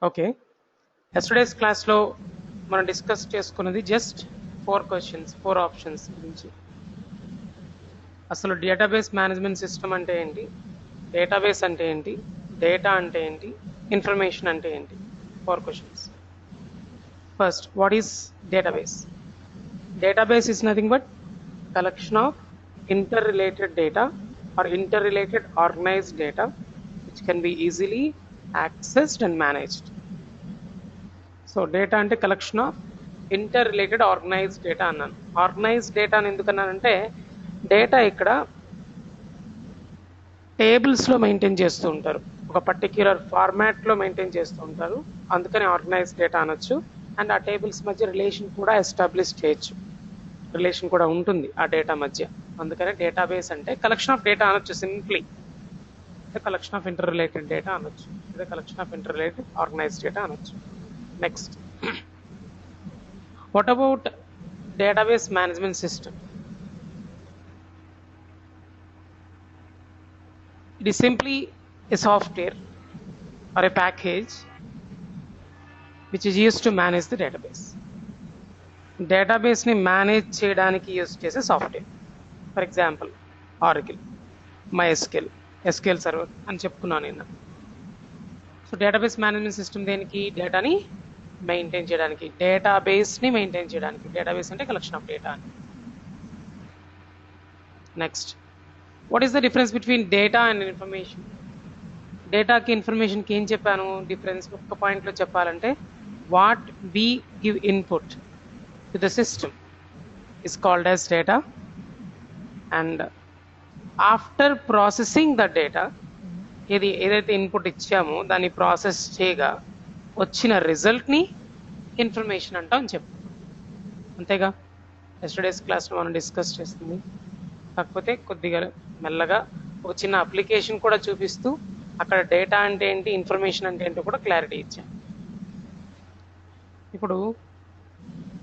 Okay. యెస్టర్‌డేస్ క్లాస్‌లో మనం discuss చేసుకున్నది జస్ట్ 4 క్వెషన్స్, 4 ఆప్షన్స్ గురించి. అసలు డేటాబేస్ మేనేజ్మెంట్ సిస్టమ్ అంటే ఏంటి? డేటాబేస్ అంటే ఏంటి? డేటా అంటే ఏంటి? ఇన్ఫర్మేషన్ అంటే ఏంటి? 4 questions. First, what is database? Database is nothing but collection of interrelated data or interrelated organized data which can be easily accessed and managed. So data అంటే collection of interrelated organised data అన్నాను. Organised data అని ఎందుకన్నానంటే data ఇక్కడ టేబుల్స్లో maintain చేస్తూ ఉంటారు, ఒక particular ఫార్మాట్లో maintain చేస్తూ ఉంటారు, అందుకని ఆర్గనైజ్డ్ డేటా అనొచ్చు. అండ్ ఆ టేబుల్స్ మధ్య రిలేషన్ కూడా ఎస్టాబ్లిష్ చేయొచ్చు, రిలేషన్ కూడా ఉంటుంది ఆ డేటా మధ్య. అందుకనే డేటాబేస్ అంటే కలెక్షన్ ఆఫ్ డేటా అనొచ్చు simply. Collection of interrelated data అనొచ్చు, లేదా collection of interrelated organised data అనొచ్చు. Next, what about database management system? It is simply a software or a package which is used to manage the database. డేటాబేస్ని manage చేయడానికి use చేసే software. For example Oracle, MySQL, SQL server అని చెప్పుకున్నాను నేను. So database management system దేనికి? డేటాని maintain చేయడానికి, డేటాబేస్ని మెయింటైన్ చేయడానికి. డేటాబేస్ అంటే కలెక్షన్ ఆఫ్ డేటా అని. Next, what is the difference between data and information? డేటాకి ఇన్ఫర్మేషన్కి ఏం చెప్పాను డిఫరెన్స్? ఒక్క పాయింట్లో చెప్పాలంటే, what we give input to the system is called as data, and after processing the data, ఏదైతే ఇన్పుట్ ఇచ్చామో దాన్ని ప్రాసెస్ చేయగా వచ్చిన రిజల్ట్ని ఇన్ఫర్మేషన్ అంటాం అని చెప్పు. అంతేగా యెస్టర్డేస్ క్లాస్లో మనం డిస్కస్ చేస్తుంది. కాకపోతే కొద్దిగా మెల్లగా ఒక చిన్న అప్లికేషన్ కూడా చూపిస్తూ అక్కడ డేటా అంటే ఏంటి, ఇన్ఫర్మేషన్ అంటే ఏంటో కూడా క్లారిటీ ఇచ్చాం. ఇప్పుడు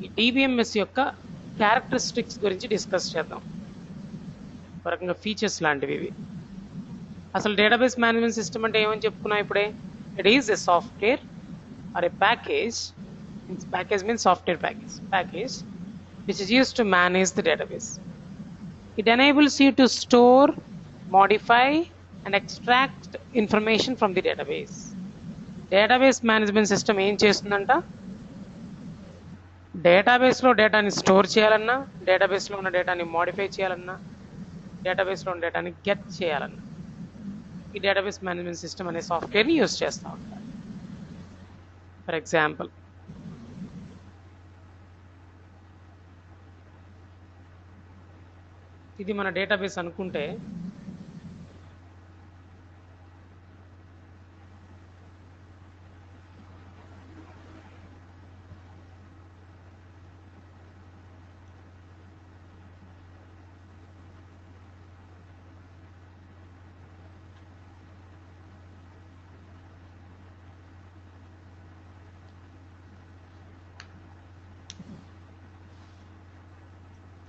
ఈ డిబిఎంఎస్ యొక్క క్యారెక్టరిస్టిక్స్ గురించి డిస్కస్ చేద్దాం. ఒక రకంగా ఫీచర్స్ లాంటివి ఇవి. అసలు డేటాబేస్ మేనేజ్మెంట్ సిస్టమ్ అంటే ఏమని చెప్పుకున్నాం ఇప్పుడే? It is a software or a package. Package means software package which is used to manage the database. It enables you to store, modify and extract information from the database. Database management system ఏం చేస్తుందంట? డేటాబేస్లో డేటాని store చేయాలన్నా, డేటాబేస్లో ఉన్న డేటాని modify చేయాలన్నా, డేటాబేస్లో ఉన్న డేటాని గెట్ చేయాలన్నా ఈ డేటాబేస్ మేనేజ్మెంట్ సిస్టమ్ అనే సాఫ్ట్వేర్ని యూజ్ చేస్తూ ఉంటారు. ఫర్ ఎగ్జాంపుల్, ఇది మన డేటాబేస్ అనుకుంటే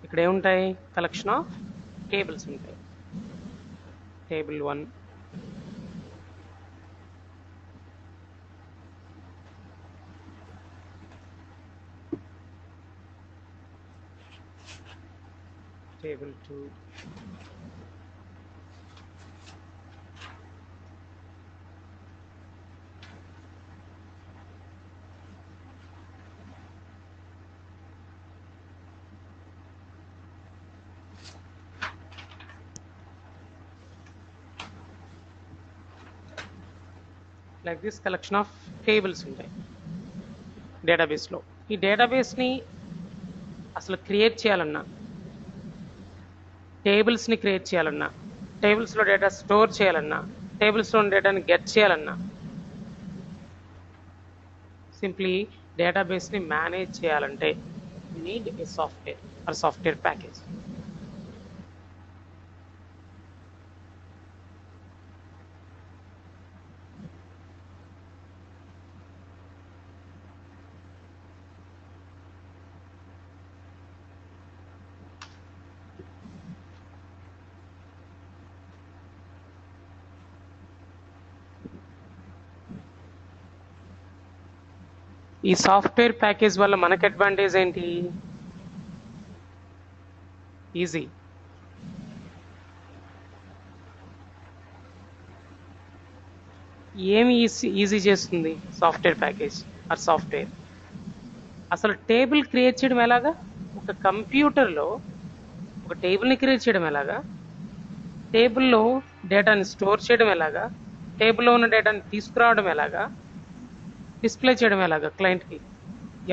ఇక్కడ ఏముంటాయి? కలెక్షన్ ఆఫ్ టేబుల్స్ ఉంటాయి. Table 1, table 2, like this collection of tables ఉంటాయి డేటాబేస్లో. ఈ డేటాబేస్ని అసలు క్రియేట్ చేయాలన్నా, టేబుల్స్ని క్రియేట్ చేయాలన్నా, టేబుల్స్లో డేటా స్టోర్ చేయాలన్నా, టేబుల్స్లో ఉన్న డేటాని గెట్ చేయాలన్నా, సింప్లీ డేటాబేస్ని మేనేజ్ చేయాలంటే you need a software or software package. ఈ సాఫ్ట్వేర్ ప్యాకేజ్ వల్ల మనకి అడ్వాంటేజ్ ఏంటి? ఈజీ. ఏమి ఈజీ చేస్తుంది సాఫ్ట్వేర్ ప్యాకేజ్ ఆర్ సాఫ్ట్వేర్? అసలు టేబుల్ క్రియేట్ చేయడం ఎలాగా? ఒక కంప్యూటర్లో ఒక టేబుల్ని క్రియేట్ చేయడం ఎలాగా? టేబుల్లో డేటాని స్టోర్ చేయడం ఎలాగా? టేబుల్లో ఉన్న డేటాని తీసుకురావడం ఎలాగా? డిస్ప్లే చేయడం ఎలాగా క్లయింట్కి?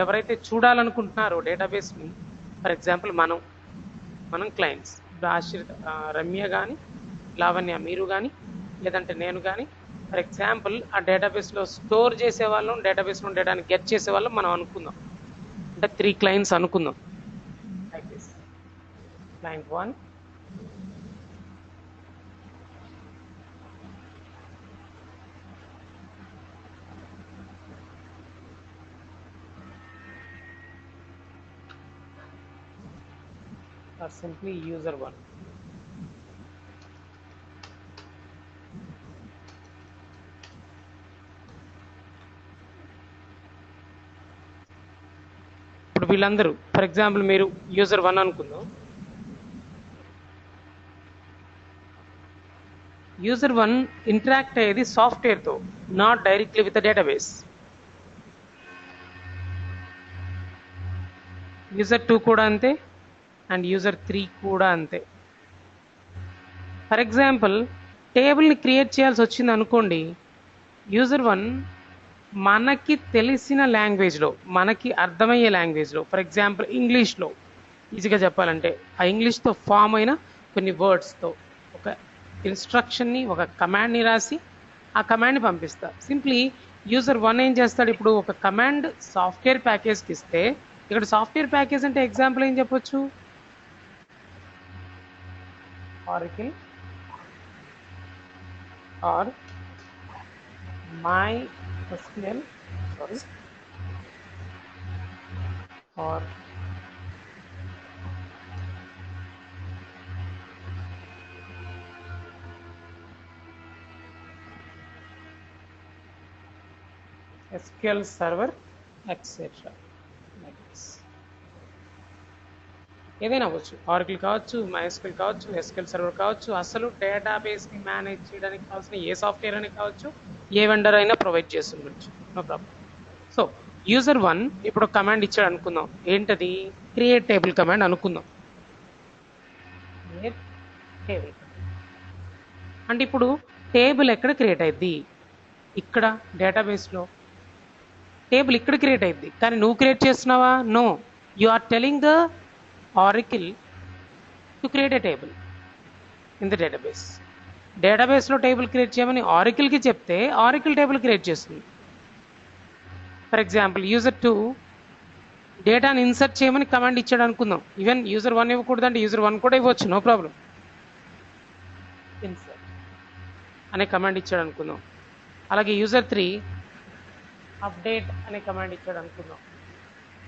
ఎవరైతే చూడాలనుకుంటున్నారో డేటాబేస్ని, ఫర్ ఎగ్జాంపుల్ మనం క్లయింట్స్, రమ్య కానీ, లావణ్య మీరు కానీ, లేదంటే నేను కానీ, ఫర్ ఎగ్జాంపుల్ ఆ డేటాబేస్లో స్టోర్ చేసేవాళ్ళం, డేటాబేస్లో డేటాని గెట్ చేసేవాళ్ళం మనం అనుకుందాం. అంటే 3 క్లయింట్స్ అనుకుందాం. Like this. Client 1, or simply user 1. ఇప్పుడు వీళ్ళందరూ, ఫర్ ఎగ్జాంపుల్ మీరు యూజర్ 1 అనుకుందాం. యూజర్ 1 ఇంటరాక్ట్ అయ్యేది సాఫ్ట్వేర్తో, not directly with the database. User 2 కూడా అంతే, అండ్ యూజర్ 3 కూడా అంతే. ఫర్ ఎగ్జాంపుల్ టేబుల్ని క్రియేట్ చేయాల్సి వచ్చింది అనుకోండి, యూజర్ 1 మనకి తెలిసిన లాంగ్వేజ్లో, మనకి అర్థమయ్యే లాంగ్వేజ్లో, ఫర్ ఎగ్జాంపుల్ ఇంగ్లీష్లో, ఈజీగా చెప్పాలంటే ఆ ఇంగ్లీష్తో ఫామ్ అయిన కొన్ని వర్డ్స్తో ఒక ఇన్స్ట్రక్షన్ని, ఒక కమాండ్ని రాసి ఆ కమాండ్ని పంపిస్తా. సింప్లీ యూజర్ 1 ఏం చేస్తాడు? ఇప్పుడు ఒక కమాండ్ సాఫ్ట్వేర్ ప్యాకేజ్కి ఇస్తే, ఇక్కడ సాఫ్ట్వేర్ ప్యాకేజ్ అంటే ఎగ్జాంపుల్ ఏం చెప్పొచ్చు? Oracle or MySQL, or SQL Server, etc. like this. ఏదైనా అవ్వచ్చు, ఆరకిల్ కావచ్చు, MySQL కావచ్చు, SQL సర్వర్ కావచ్చు, అసలు డేటాబేస్ని మేనేజ్ చేయడానికి కావాల్సిన ఏ సాఫ్ట్వేర్ అని కావచ్చు, ఏ వెండర్ అయినా ప్రొవైడ్ చేస్తుండొచ్చు, నో ప్రాబ్లం. సో యూజర్ 1 ఇప్పుడు ఒక కమాండ్ ఇచ్చాడు అనుకుందాం. ఏంటది? క్రియేట్ టేబుల్ కమాండ్ అనుకుందాం. క్రియేట్ టేబుల్ అంటే ఇప్పుడు టేబుల్ ఎక్కడ క్రియేట్ అయింది? ఇక్కడ డేటాబేస్లో. టేబుల్ ఇక్కడ క్రియేట్ అయింది, కానీ నువ్వు క్రియేట్ చేస్తున్నావా? No, you are telling the Oracle to create a table in the database. డేటాబేస్లో టేబుల్ క్రియేట్ చేయమని ఆరికల్కి చెప్తే ఆరికల్ టేబుల్ క్రియేట్ చేస్తుంది. ఫర్ ఎగ్జాంపుల్ యూజర్ 2 డేటాని ఇన్సర్ట్ చేయమని కమాండ్ ఇచ్చాడు అనుకుందాం. ఈవెన్ యూజర్ 1 ఇవ్వకూడదు అంటే యూజర్ 1 కూడా ఇవ్వచ్చు, నో ప్రాబ్లం. ఇన్సర్ట్ అనే కమాండ్ ఇచ్చాడు అనుకుందాం. అలాగే యూజర్ 3 అప్డేట్ అనే కమాండ్ ఇచ్చాడు అనుకుందాం.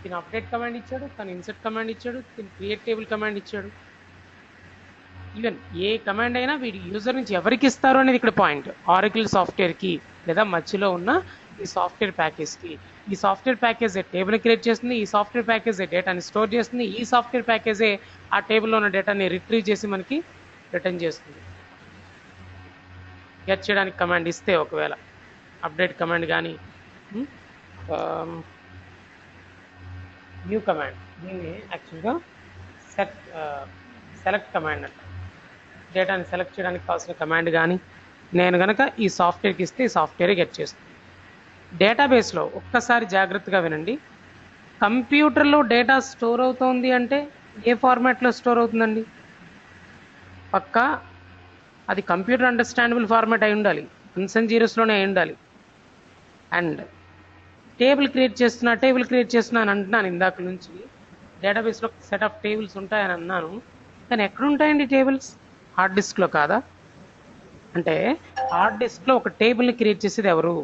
దీని అప్డేట్ కమాండ్ ఇచ్చాడు, తను ఇన్సర్ట్ కమాండ్ ఇచ్చాడు, దీని క్రియేట్ టేబుల్ కమాండ్ ఇచ్చాడు. ఈవెన్ ఏ కమాండ్ అయినా వీడి యూజర్ నుంచి ఎవరికి ఇస్తారు అనేది ఇక్కడ పాయింట్. ఆరకిల్ సాఫ్ట్వేర్కి లేదా మధ్యలో ఉన్న ఈ సాఫ్ట్వేర్ ప్యాకేజ్కి. ఈ సాఫ్ట్వేర్ ప్యాకేజే టేబుల్ క్రియేట్ చేస్తుంది, ఈ సాఫ్ట్వేర్ ప్యాకేజే డేటాని స్టోర్ చేస్తుంది, ఈ సాఫ్ట్వేర్ ప్యాకేజే ఆ టేబుల్లో ఉన్న డేటాని రిట్రీవ్ చేసి మనకి రిటర్న్ చేస్తుంది. గెట్ చేయడానికి కమాండ్ ఇస్తే, ఒకవేళ అప్డేట్ కమాండ్ కానీ, న్యూ కమాండ్, దీన్ని యాక్చువల్గా సెలెక్ట్ కమాండ్ అంట. డేటాని సెలెక్ట్ చేయడానికి కావాల్సిన కమాండ్ కానీ నేను కనుక ఈ సాఫ్ట్వేర్కి ఇస్తే ఈ సాఫ్ట్వేరే గెట్ చేస్తుంది. డేటాబేస్లో ఒక్కసారి జాగ్రత్తగా వినండి, కంప్యూటర్లో డేటా స్టోర్ అవుతుంది అంటే ఏ ఫార్మాట్లో స్టోర్ అవుతుందండి? పక్కా అది కంప్యూటర్ అండర్స్టాండబుల్ ఫార్మాట్ అయి ఉండాలి, వన్స్ అండ్ జీరోస్లోనే అయి ఉండాలి. అండ్ టేబుల్ క్రియేట్ చేస్తున్నా అని అంటున్నాను ఇందాక నుంచి. డేటాబేస్లో సెట్ ఆఫ్ టేబుల్స్ ఉంటాయని అన్నాను, కానీ ఎక్కడ ఉంటాయండి టేబుల్స్? హార్డ్ డిస్క్లో కాదా? అంటే హార్డ్ డిస్క్లో ఒక టేబుల్ని క్రియేట్ చేసేది ఎవరు?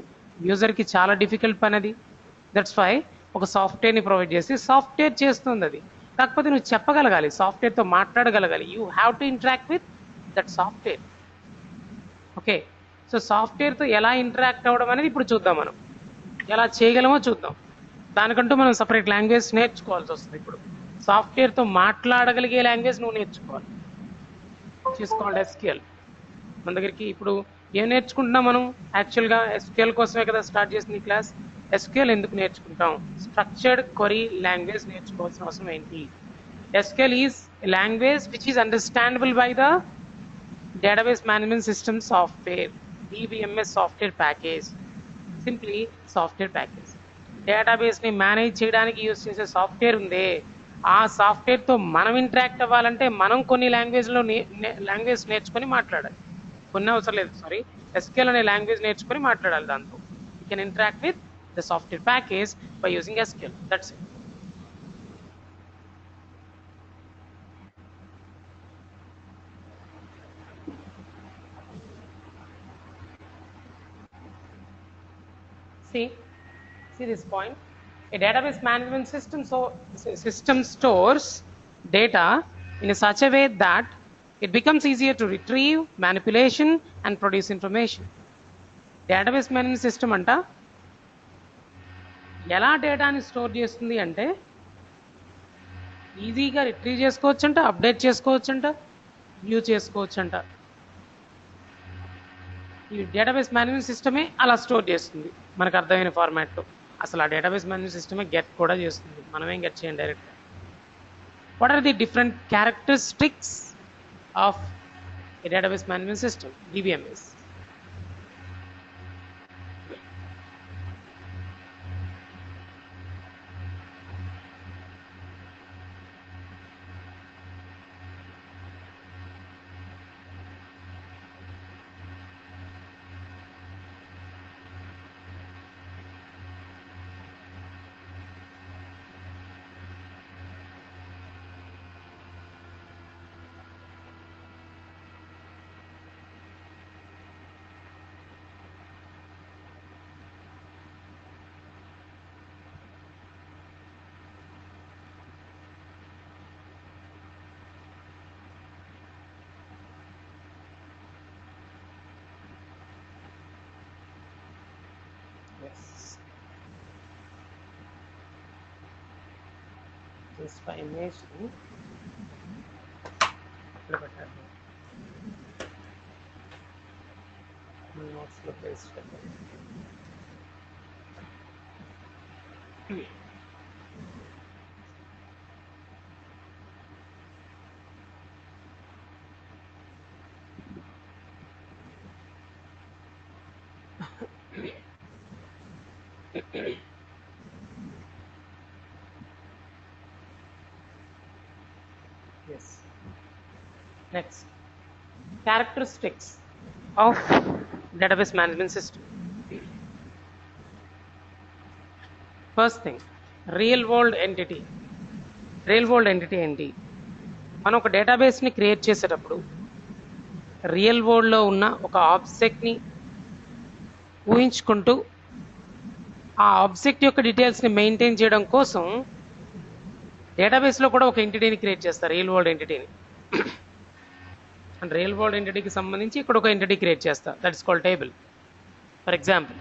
యూజర్కి చాలా డిఫికల్ట్ పని అది. దట్స్ వై ఒక సాఫ్ట్వేర్ని ప్రొవైడ్ చేసి సాఫ్ట్వేర్ చేస్తుంది అది. కాకపోతే నువ్వు చెప్పగలగాలి, సాఫ్ట్వేర్తో మాట్లాడగలగాలి. You have to interact with that software. Okay, so సాఫ్ట్వేర్తో ఎలా ఇంటరాక్ట్ అవ్వడం అనేది ఇప్పుడు చూద్దాం. మనం ఎలా చేయగలమో చూద్దాం. దానికంటూ మనం సపరేట్ లాంగ్వేజ్ నేర్చుకోవాల్సి వస్తుంది. ఇప్పుడు సాఫ్ట్వేర్తో మాట్లాడగలిగే లాంగ్వేజ్ నువ్వు నేర్చుకోవాలి. Called SQL. మన దగ్గరికి ఇప్పుడు ఏం నేర్చుకుంటున్నాం మనం? యాక్చువల్గా ఎస్క్యూఎల్ కోసమే కదా స్టార్ట్ చేసింది ఈ క్లాస్. ఎస్క్యూఎల్ ఎందుకు నేర్చుకుంటాం? స్ట్రక్చర్డ్ క్వరీ లాంగ్వేజ్ నేర్చుకోవాల్సిన అవసరం ఏంటి? SQL is a language which is understandable by the database management system software, DBMS software package. Simply software package. Database ని మేనేజ్ చేయడానికి యూజ్ చేసే సాఫ్ట్వేర్ ఉందే, ఆ సాఫ్ట్వేర్ తో మనం ఇంటరాక్ట్ అవ్వాలంటే మనం కొన్ని లాంగ్వేజ్ నేర్చుకొని మాట్లాడాలి. కొన్ని అవసరం లేదు, సారీ, SQL అనే లాంగ్వేజ్ నేర్చుకొని మాట్లాడాలి. దాంతో you can interact with the software package by using SQL. That's it. See this point. A database management system stores data in such a way that it becomes easier to retrieve, manipulation and produce information. Database management system anta ఎలా డేటాని store చేస్తుంది అంటే ఈజీగా retrieve చేసుకోవచ్చంట, update చేసుకోవచ్చంట, view చేసుకోవచ్చంట. ఈ database management సిస్టమే అలా store చేస్తుంది మనకు అర్థమైన ఫార్మాట్లో. అసలు ఆ డేటాబేస్ మేనేజ్మెంట్ సిస్టమే గెట్ కూడా చేస్తుంది, మనమేం గెట్ చేయండి డైరెక్ట్గా. What are the different characteristics of a database management system, DBMS? Just by image notes లో paste చేద్దాం. Yes. Next, characteristics of database management system. First thing, real world entity. Real world entity ఏంటి? మనం ఒక డేటాబేస్ని create చేసేటప్పుడు real వరల్డ్లో ఉన్న ఒక ఆబ్జెక్ట్ని ఊహించుకుంటూ ఆ ఆబ్జెక్ట్ యొక్క డీటెయిల్స్ని మెయింటైన్ చేయడం కోసం డేటాబేస్లో కూడా ఒక ఎంటిటీని క్రియేట్ చేస్తారు, రియల్ వరల్డ్ ఎంటిటీని. అండ్ రియల్ వరల్డ్ ఎంటిటీకి సంబంధించి ఇక్కడ ఒక ఎంటిటీ క్రియేట్ చేస్తారు, that is called table. For example,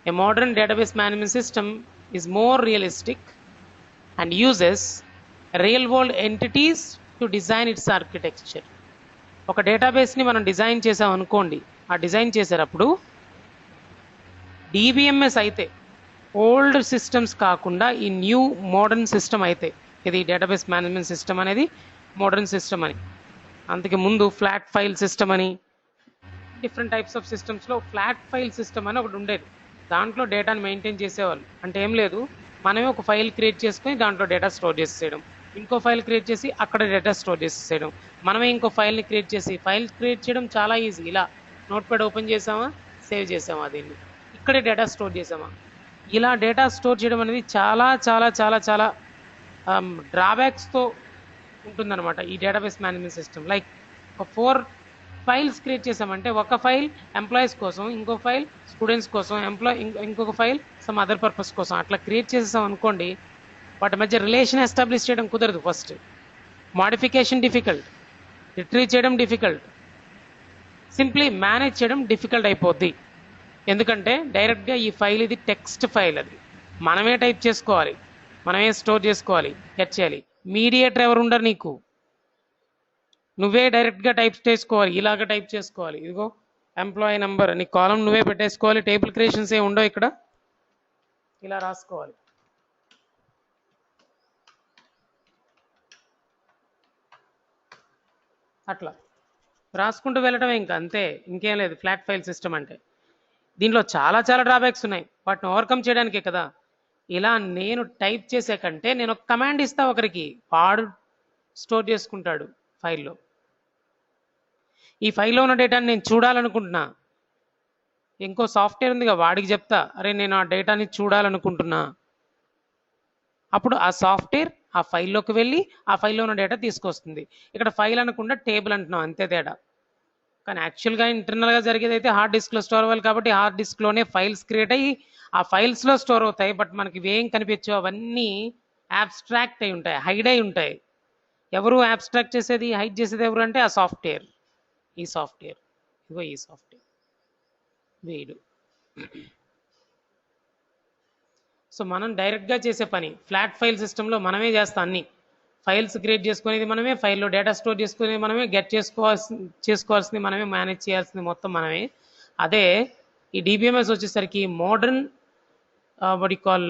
a modern database management system is more realistic and uses real world entities to design its architecture. ఒక డేటాబేస్ని మనం డిజైన్ చేసాం అనుకోండి, ఆ డిజైన్ చేసేటప్పుడు DBMS అయితే, ఓల్డ్ సిస్టమ్స్ కాకుండా ఈ న్యూ మోడర్న్ సిస్టమ్ అయితే, ఇది డేటాబేస్ మేనేజ్మెంట్ సిస్టమ్ అనేది మోడర్న్ సిస్టమ్ అని. అందుకే ముందు ఫ్లాట్ ఫైల్ సిస్టమ్ అని, డిఫరెంట్ టైప్స్ ఆఫ్ సిస్టమ్స్లో ఫ్లాట్ ఫైల్ సిస్టమ్ అని ఒకటి ఉండేది. దాంట్లో డేటాను మెయింటైన్ చేసేవాళ్ళు. అంటే ఏం లేదు, మనమే ఒక ఫైల్ క్రియేట్ చేసుకొని దాంట్లో డేటా స్టోర్ చేసేయడం, ఇంకో ఫైల్ క్రియేట్ చేసి అక్కడ డేటా స్టోర్ చేసేయడం, మనమే ఇంకో ఫైల్ని క్రియేట్ చేసి, ఫైల్ క్రియేట్ చేయడం చాలా ఈజీ. ఇలా నోట్ప్యాడ్ ఓపెన్ చేసామా, సేవ్ చేసామా, దీన్ని ఇక్కడే డేటా స్టోర్ చేసామా. ఇలా డేటా స్టోర్ చేయడం అనేది చాలా చాలా చాలా చాలా డ్రాబ్యాక్స్తో ఉంటుందన్నమాట ఈ డేటాబేస్ మేనేజ్మెంట్ సిస్టమ్. లైక్ ఒక 4 ఫైల్స్ క్రియేట్ చేసామంటే, ఒక ఫైల్ ఎంప్లాయీస్ కోసం, ఇంకో ఫైల్ స్టూడెంట్స్ కోసం, ఇంకొక ఫైల్ సమ్ అదర్ పర్పస్ కోసం, అట్లా క్రియేట్ చేసేసాం అనుకోండి, వాటి మధ్య రిలేషన్ ఎస్టాబ్లిష్ చేయడం కుదరదు. ఫస్ట్ మోడిఫికేషన్ డిఫికల్ట్, రిట్రీవ్ చేయడం డిఫికల్ట్, సింప్లీ మేనేజ్ చేయడం డిఫికల్ట్ అయిపోద్ది. ఎందుకంటే డైరెక్ట్గా ఈ ఫైల్ ఇది టెక్స్ట్ ఫైల్, అది మనమే టైప్ చేసుకోవాలి, మనమే స్టోర్ చేసుకోవాలి, గెట్ చేయాలి. మీడియేటర్ ఎవరు ఉండరు నీకు, నువ్వే డైరెక్ట్గా టైప్ చేసుకోవాలి, ఇలాగ టైప్ చేసుకోవాలి. ఇదిగో ఎంప్లాయీ నెంబర్ నీ కాలం నువ్వే పెట్టేసుకోవాలి, టేబుల్ క్రియేషన్స్ ఏమి ఉండవు ఇక్కడ, ఇలా రాసుకోవాలి. అట్లా రాసుకుంటూ వెళ్ళటమే, ఇంకా అంతే, ఇంకేం లేదు ఫ్లాట్ ఫైల్ సిస్టమ్ అంటే. దీంట్లో చాలా చాలా డ్రాబ్యాక్స్ ఉన్నాయి, వాటిని ఓవర్కమ్ చేయడానికే కదా. ఇలా నేను టైప్ చేసే కంటే నేను ఒక కమాండ్ ఇస్తా ఒకరికి, వాడు స్టోర్ చేసుకుంటాడు ఫైల్లో. ఈ ఫైల్లో ఉన్న డేటాని నేను చూడాలనుకుంటున్నా, ఇంకో సాఫ్ట్వేర్ ఉందిగా వాడికి చెప్తా, అరే నేను ఆ డేటాని చూడాలనుకుంటున్నా, అప్పుడు ఆ సాఫ్ట్వేర్ ఆ ఫైల్లోకి వెళ్ళి ఆ ఫైల్లో ఉన్న డేటా తీసుకొస్తుంది. ఇక్కడ ఫైల్ అనకుండా టేబుల్ అంటున్నాం, అంతే తేడా. కానీ యాక్చువల్గా ఇంటర్నల్గా జరిగేది అయితే హార్డ్ డిస్క్లో స్టోర్ అవ్వాలి, కాబట్టి హార్డ్ డిస్క్లోనే ఫైల్స్ క్రియేట్ అయ్యి ఆ ఫైల్స్లో స్టోర్ అవుతాయి. బట్ మనకి ఇవేం కనిపించవు, అవన్నీ యాబ్స్ట్రాక్ట్ అయి ఉంటాయి, హైడ్ అయి ఉంటాయి. ఎవరు యాబ్స్ట్రాక్ట్ చేసేది, హైడ్ చేసేది ఎవరు అంటే ఆ సాఫ్ట్వేర్. ఈ సాఫ్ట్వేర్, ఇదిగో ఈ సాఫ్ట్వేర్ వీడు. సో మనం డైరెక్ట్గా చేసే పని ఫ్లాట్ ఫైల్ సిస్టంలో మనమే చేస్తాం అన్ని. ఫైల్స్ క్రియేట్ చేసుకునేది మనమే, ఫైల్లో డేటా స్టోర్ చేసుకునేది మనమే, గెట్ చేసుకోవాల్సింది మనమే, మేనేజ్ చేయాల్సింది మొత్తం మనమే. అదే ఈ డిబిఎంఎస్ వచ్చేసరికి మోడర్న్ వాట్ కాల్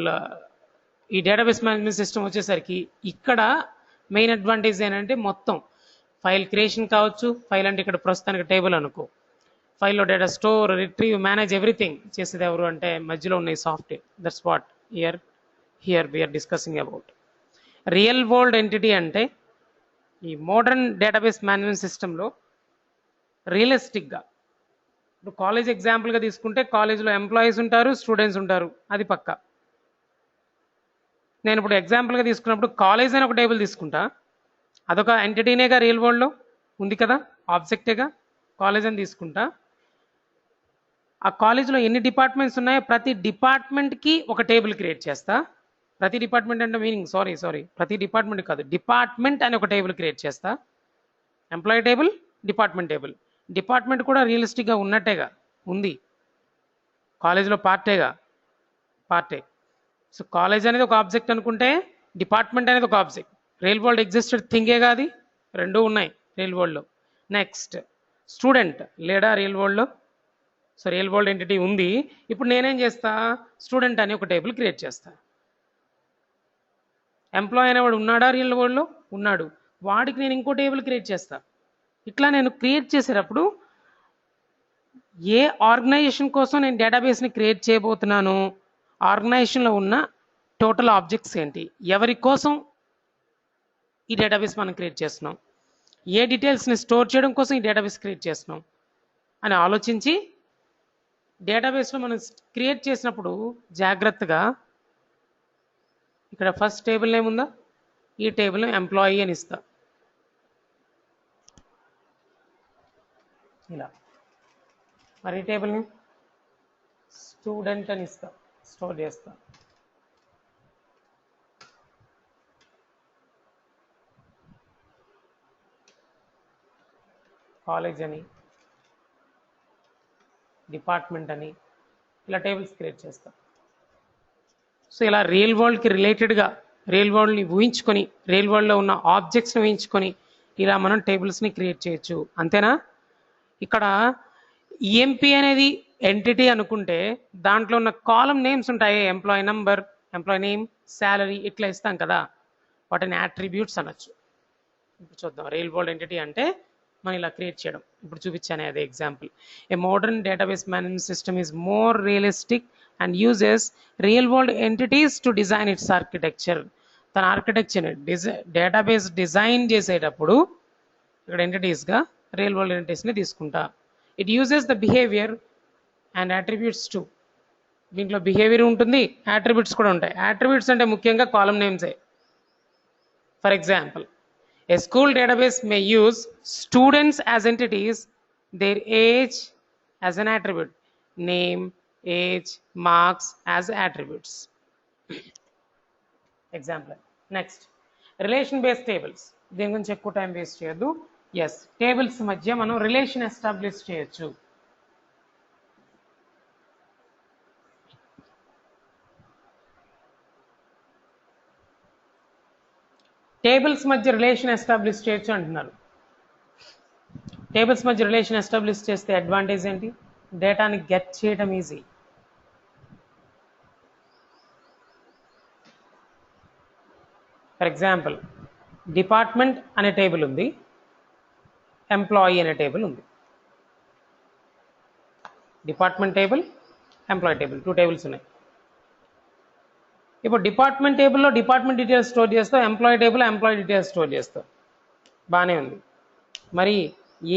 ఈ డేటాబేస్ మేనేజ్మెంట్ సిస్టమ్ వచ్చేసరికి ఇక్కడ మెయిన్ అడ్వాంటేజ్ ఏంటంటే మొత్తం ఫైల్ క్రియేషన్ కావచ్చు, ఫైల్ అంటే ఇక్కడ ప్రస్తుతానికి టేబుల్ అనుకో, ఫైల్లో data store, retrieve, manage everything చేసేది ఎవరు అంటే మధ్యలో ఉన్న ఈ software. That's what here we are discussing about. Real world entity అంటే ఈ మోడర్న్ డేటాబేస్ మేనేజ్మెంట్ సిస్టంలో రియలిస్టిక్గా, ఇప్పుడు కాలేజ్ ఎగ్జాంపుల్గా తీసుకుంటే కాలేజ్లో ఎంప్లాయీస్ ఉంటారు, స్టూడెంట్స్ ఉంటారు, అది పక్క. నేను ఇప్పుడు ఎగ్జాంపుల్గా తీసుకున్నప్పుడు కాలేజ్ అని ఒక టేబుల్ తీసుకుంటా, అదొక ఎంటిటీనేగా రియల్ వరల్డ్లో ఉంది కదా, ఆబ్జెక్టేగా కాలేజ్ అని తీసుకుంటా. ఆ కాలేజ్లో ఎన్ని డిపార్ట్మెంట్స్ ఉన్నాయో ప్రతి డిపార్ట్మెంట్కి ఒక టేబుల్ క్రియేట్ చేస్తా. ప్రతి డిపార్ట్మెంట్ అంటే మీనింగ్ సారీ ప్రతి డిపార్ట్మెంట్ కాదు, డిపార్ట్మెంట్ అని ఒక టేబుల్ క్రియేట్ చేస్తా. Employee table, department table. Department కూడా రియలిస్టిక్గా ఉన్నట్టేగా ఉంది, కాలేజ్లో పార్టే. సో కాలేజ్ అనేది ఒక ఆబ్జెక్ట్ అనుకుంటే డిపార్ట్మెంట్ అనేది ఒక ఆబ్జెక్ట్. రియల్ వరల్డ్ ఎగ్జిస్టెడ్ థింగే అది, రెండూ ఉన్నాయి రియల్ వరల్డ్లో. నెక్స్ట్ స్టూడెంట్ లేడా రియల్ వరల్డ్లో, సో రియల్ వరల్డ్ ఎంటిటీ ఉంది. ఇప్పుడు నేనేం చేస్తా, స్టూడెంట్ అని ఒక టేబుల్ క్రియేట్ చేస్తా. ఎంప్లాయీ అనేవాడు ఉన్నాడా రియల్ వరల్డ్లో, ఉన్నాడు, వాడికి నేను ఇంకో టేబుల్ క్రియేట్ చేస్తా. ఇట్లా నేను క్రియేట్ చేసేటప్పుడు ఏ ఆర్గనైజేషన్ కోసం నేను డేటాబేస్ని క్రియేట్ చేయబోతున్నాను, ఆర్గనైజేషన్లో ఉన్న టోటల్ ఆబ్జెక్ట్స్ ఏంటి, ఎవరి కోసం ఈ డేటాబేస్ మనం క్రియేట్ చేస్తున్నాం, ఏ డీటెయిల్స్ని స్టోర్ చేయడం కోసం ఈ డేటాబేస్ క్రియేట్ చేస్తున్నాం అని ఆలోచించి డేటాబేస్లో మనం క్రియేట్ చేసినప్పుడు జాగ్రత్తగా ఇక్కడ ఫస్ట్ టేబుల్ నేమ్ ఉందా, ఈ టేబుల్ ఎంప్లాయీ అని ఇస్తా. ఇలా మరి ఈ టేబుల్ని స్టూడెంట్ అని ఇస్తా, స్టోర్ చేస్తా. కాలేజ్ అని, డిపార్ట్మెంట్ అని ఇలా టేబుల్స్ క్రియేట్ చేస్తాం. సో ఇలా రియల్ వరల్డ్కి రిలేటెడ్గా రియల్ వరల్డ్ని ఊహించుకొని, రియల్ వరల్డ్లో ఉన్న ఆబ్జెక్ట్స్ని ఊహించుకొని ఇలా మనం టేబుల్స్ని క్రియేట్ చేయొచ్చు, అంతేనా. ఇక్కడ ఈఎంపీ అనేది ఎంటిటీ అనుకుంటే దాంట్లో ఉన్న కాలం నేమ్స్ ఉంటాయి, employee number, employee name, salary ఇట్లా ఇస్తాం కదా, వాటిని యాట్రిబ్యూట్స్ అనొచ్చు. ఇప్పుడు చూద్దాం రియల్ వరల్డ్ ఎంటిటీ అంటే మనం ఇలా క్రియేట్ చేయడం. ఇప్పుడు చూపించాను అదే example. A modern database management system is more realistic and uses real world entities to design its architecture. తన ఆర్కిటెక్చర్ని డేటాబేస్ డిజైన్ చేసేటప్పుడు ఇక్కడ ఎంటిటీస్గా రియల్ వరల్డ్ ఎంటిటీస్ని తీసుకుంటా. It uses the behaviour and attributes to. దీంట్లో బిహేవియర్ ఉంటుంది, అట్రిబ్యూట్స్ కూడా ఉంటాయి. Attributes అంటే ముఖ్యంగా కాలం నేమ్సే. For example, a school database may use students as entities, their age as an attribute, name, age, marks as attributes. Example. Next, relation based tables. దీని గురించి ఎక్కువ టైం వేస్ట్ చేయొద్దు. ఎస్, టేబుల్స్ మధ్య మనం relation establish చేయొచ్చు. Tables మధ్య relation establish చేయొచ్చు అంటున్నారు. టేబుల్స్ మధ్య రిలేషన్ ఎస్టాబ్లిష్ చేస్తే అడ్వాంటేజ్ ఏంటి? డేటాని గెట్ చేయడం ఈజీ. ఫర్ ఎగ్జాంపుల్ డిపార్ట్మెంట్ అనే టేబుల్ ఉంది, ఎంప్లాయీ అనే టేబుల్ ఉంది. Department table, employee table, 2 tables ఉన్నాయి. ఇప్పుడు డిపార్ట్మెంట్ టేబుల్లో డిపార్ట్మెంట్ డీటెయిల్స్ స్టోర్ చేస్తావు, employee table employee details store చేస్తావు. బాగానే ఉంది. మరి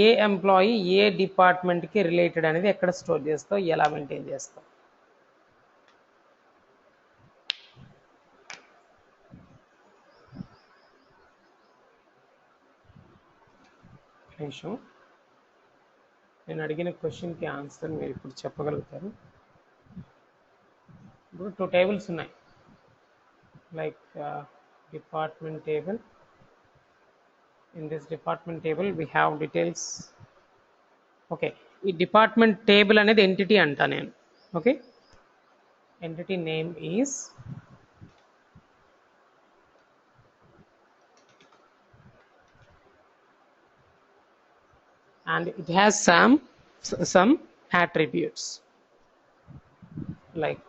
ఏ ఎంప్లాయీ ఏ డిపార్ట్మెంట్కి రిలేటెడ్ అనేది ఎక్కడ స్టోర్ చేస్తావు, ఎలా మెయింటైన్ చేస్తావు? నిమిషం, నేను అడిగిన క్వశ్చన్కి ఆన్సర్ మీరు ఇప్పుడు చెప్పగలుగుతారు. ఇప్పుడు 2 టేబుల్స్ ఉన్నాయి, like department table. In this department table we have details. Okay, ఈ డిపార్ట్మెంట్ టేబుల్ అనేది ఎంటిటీ అంటా నేను. Okay, entity name is and it has some attributes like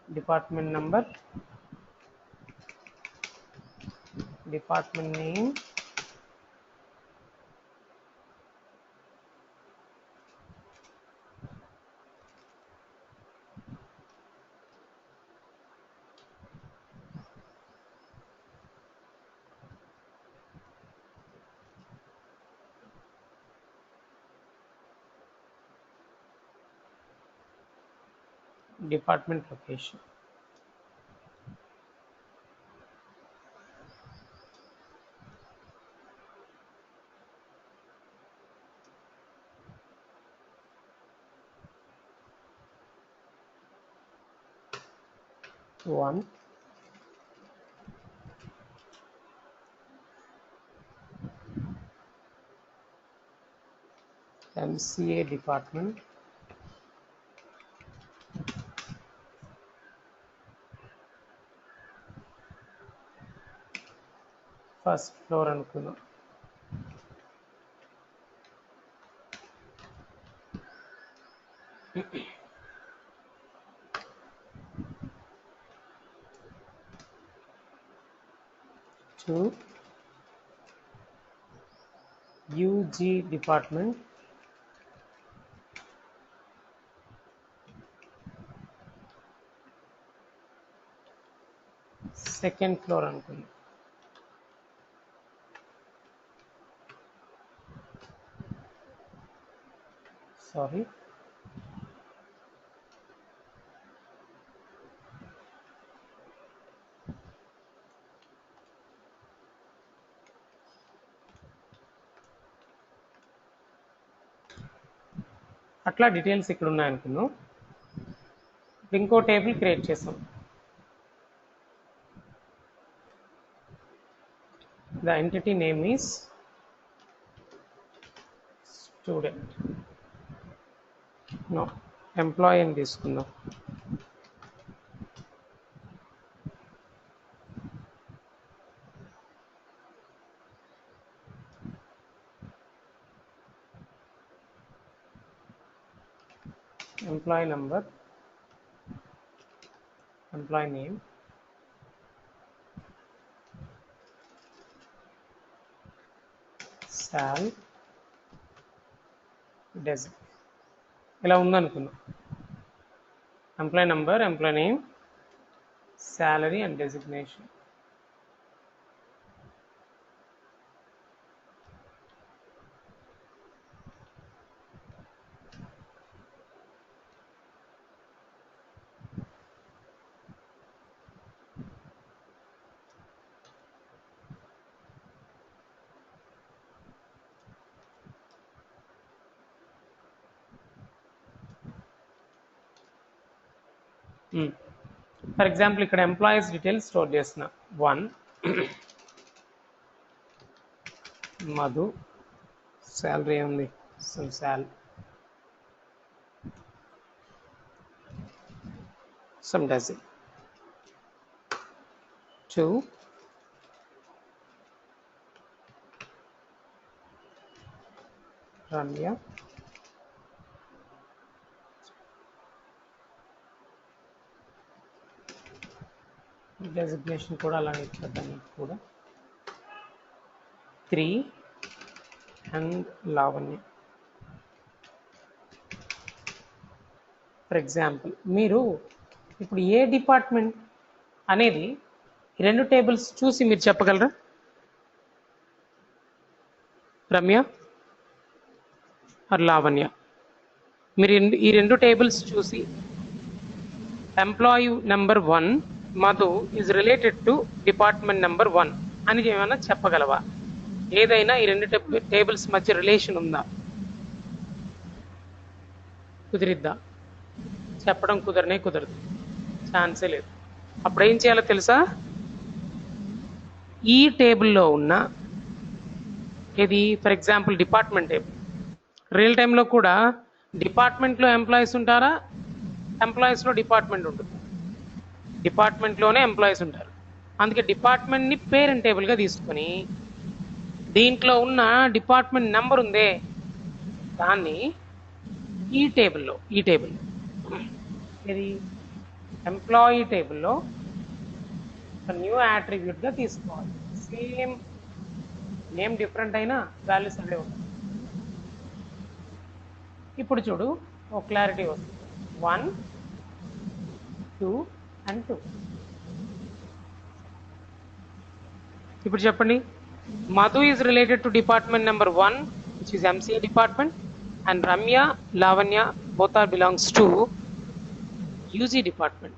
department number, department name, department location. One, MCA department, first floor అనుకుందాం. to UG department, second floor అనుకుందాం. Sorry, అట్లా details ఇక్కడ ఉన్నాయనుకున్నాం. ఇంకో table create చేసాం. The entity name is student. No, employee అని తీసుకుందాం. Employee number, employee name, sal, desk. ఇలా ఉందనుకున్నాం. Employee number, employee name, salary and designation. For example ఇక్కడ ఎంప్లాయీస్ డీటెయిల్స్ స్టోర్ చేస్తున్నా. 1 మధు, శాలరీ ఉంది, some desk. 2 రమ్య, డెసిగ్నేషన్ కూడా అలానే ఇచ్చేద్దాం కూడా 3 అండ్ లావణ్య. ఫర్ ఎగ్జాంపుల్ మీరు ఇప్పుడు ఏ డిపార్ట్మెంట్ అనేది ఈ రెండు టేబుల్స్ చూసి మీరు చెప్పగలరా? రమ్య ఆర్ లావణ్య, మీరు ఈ రెండు టేబుల్స్ చూసి employee number 1 Madhu is related to department number 1 అని ఏమైనా చెప్పగలవా? ఏదైనా ఈ రెండు టేబుల్స్ మధ్య రిలేషన్ ఉందా? కుదిరిద్దా? చెప్పడం కుదరదు, ఛాన్సే లేదు. అప్పుడు ఏం చేయాలో తెలుసా? ఈ టేబుల్లో ఉన్న ఇది for example department table. Real టైంలో కూడా డిపార్ట్మెంట్లో ఎంప్లాయీస్ ఉంటారా, ఎంప్లాయీస్లో డిపార్ట్మెంట్ ఉంటుంది. డిపార్ట్మెంట్లోనే ఎంప్లాయీస్ ఉంటారు. అందుకే డిపార్ట్మెంట్ని పేరెంట్ టేబుల్గా తీసుకొని దీంట్లో ఉన్న డిపార్ట్మెంట్ నెంబర్ ఉందే దాన్ని ఈ టేబుల్ ఇది ఎంప్లాయీ టేబుల్లో న్యూ యాట్రిబ్యూట్గా తీసుకోవాలి. సేమ్ నేమ్ డిఫరెంట్ అయినా వాల్యూస్ అదే ఉంటాయి. ఇప్పుడు చూడు ఒక క్లారిటీ వస్తుంది. 1, 2 and 2. ఇప్పుడు చెప్పండి, Madhu is related to department number 1 which is MCA department and Ramya, Lavanya both are belongs to UG department.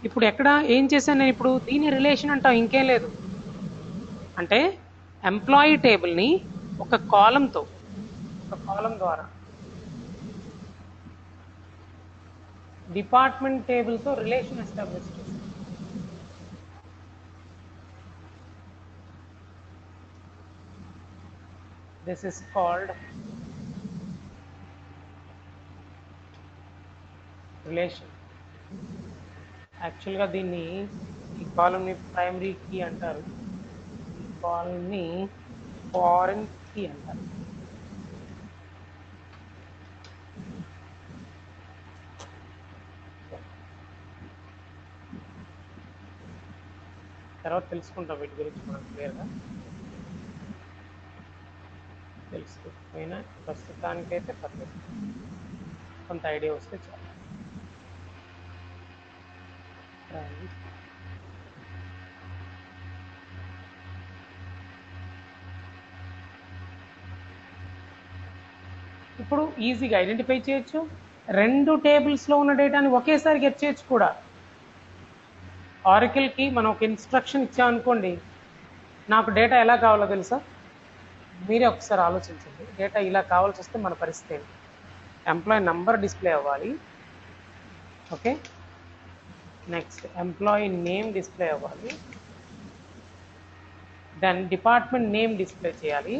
ఇప్పుడు ఎక్కడ ఏం చేశాను నేను? ఇప్పుడు దీని రిలేషన్ అంటాం, ఇంకేం లేదు. అంటే ఎంప్లాయీ టేబుల్ని ఒక కాలం ద్వారా డిపార్ట్మెంట్ టేబుల్తో రిలేషన్ ఎస్టాబ్లిష్ చేస్తాం. This is called relation. యాక్చువల్గా దీన్ని ఈ కాలంని ప్రైమరీ కీ అంటారు, ఈ కాలంని ఫారెన్ కీ అంటారు. తర్వాత తెలుసుకుంటాం వీటి గురించి మనం క్లియర్గా. తెలుసుకుపోయినా ప్రస్తుతానికైతే పర్లేదు, కొంత ఐడియా వస్తే చాలు. ఇప్పుడు ఈజీగా ఐడెంటిఫై చేయొచ్చు. రెండు టేబుల్స్లో ఉన్న డేటాని ఒకేసారి గెట్ చేయొచ్చు కూడా. ఆరకిల్కి మనం ఒక ఇన్స్ట్రక్షన్ ఇచ్చామనుకోండి, నాకు డేటా ఎలా కావాలో తెలుసా? మీరే ఒకసారి ఆలోచించండి. డేటా ఇలా కావాల్సి వస్తే మన పరిస్థితి ఏంటి? ఎంప్లాయీ నంబర్ డిస్ప్లే అవ్వాలి, okay. Next employee name display అవ్వాలి, దెన్ డిపార్ట్మెంట్ నేమ్ డిస్ప్లే చేయాలి,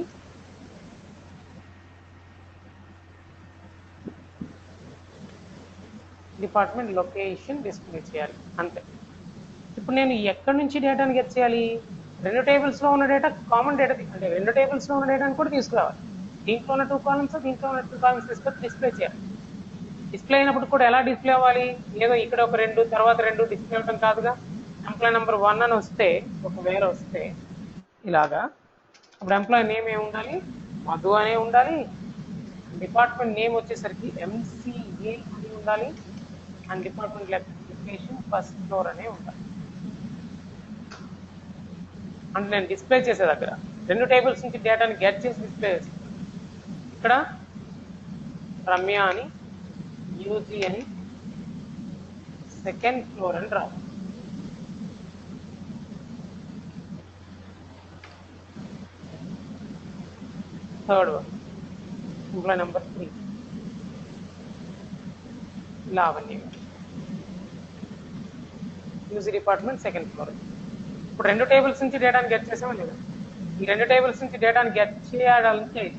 డిపార్ట్మెంట్ లొకేషన్ డిస్ప్లే చేయాలి, అంతే. ఇప్పుడు నేను ఎక్కడి నుంచి డేటాని గెట్ చేయాలి? రెండు టేబుల్స్లో ఉన్న డేటా కామన్ డేటా, అంటే రెండు టేబుల్స్లో ఉన్న డేటాని కూడా తీసుకురావాలి. దీంట్లో ఉన్న 2 కాలమ్స్, దీంట్లో ఉన్న 2 కాలమ్స్ తీసుకొని డిస్ప్లే చేయాలి. డిస్ప్లే అయినప్పుడు కూడా ఎలా డిస్ప్లే అవ్వాలి? ఏదో ఇక్కడ ఒక 2 తర్వాత 2 డిస్ప్లే అవ్వడం కాదుగా. ఎంప్లాయీ నెంబర్ 1 అని వస్తే, ఒకవేళ వస్తే ఇలాగా, అప్పుడు ఎంప్లాయీ నేమ్ ఏమి ఉండాలి? మధు అనే ఉండాలి. డిపార్ట్మెంట్ నేమ్ వచ్చేసరికి MCA అని ఉండాలి. And department location first floor అనే ఉండాలి. అంటే నేను డిస్ప్లే చేసే దగ్గర రెండు టేబుల్స్ నుంచి డేటాని గెట్ చేసి డిస్ప్లే చేస్తాను. ఇక్కడ రమ్య అని, యూజీ అని, సెకండ్ ఫ్లోర్ అని రావాలి. Third one employee number 3 Lavanya, UG department second floor. ఇప్పుడు రెండు టేబుల్స్ నుంచి డేటాని గెట్ చేసామా లేదా? ఈ రెండు టేబుల్స్ నుంచి డేటాని గెట్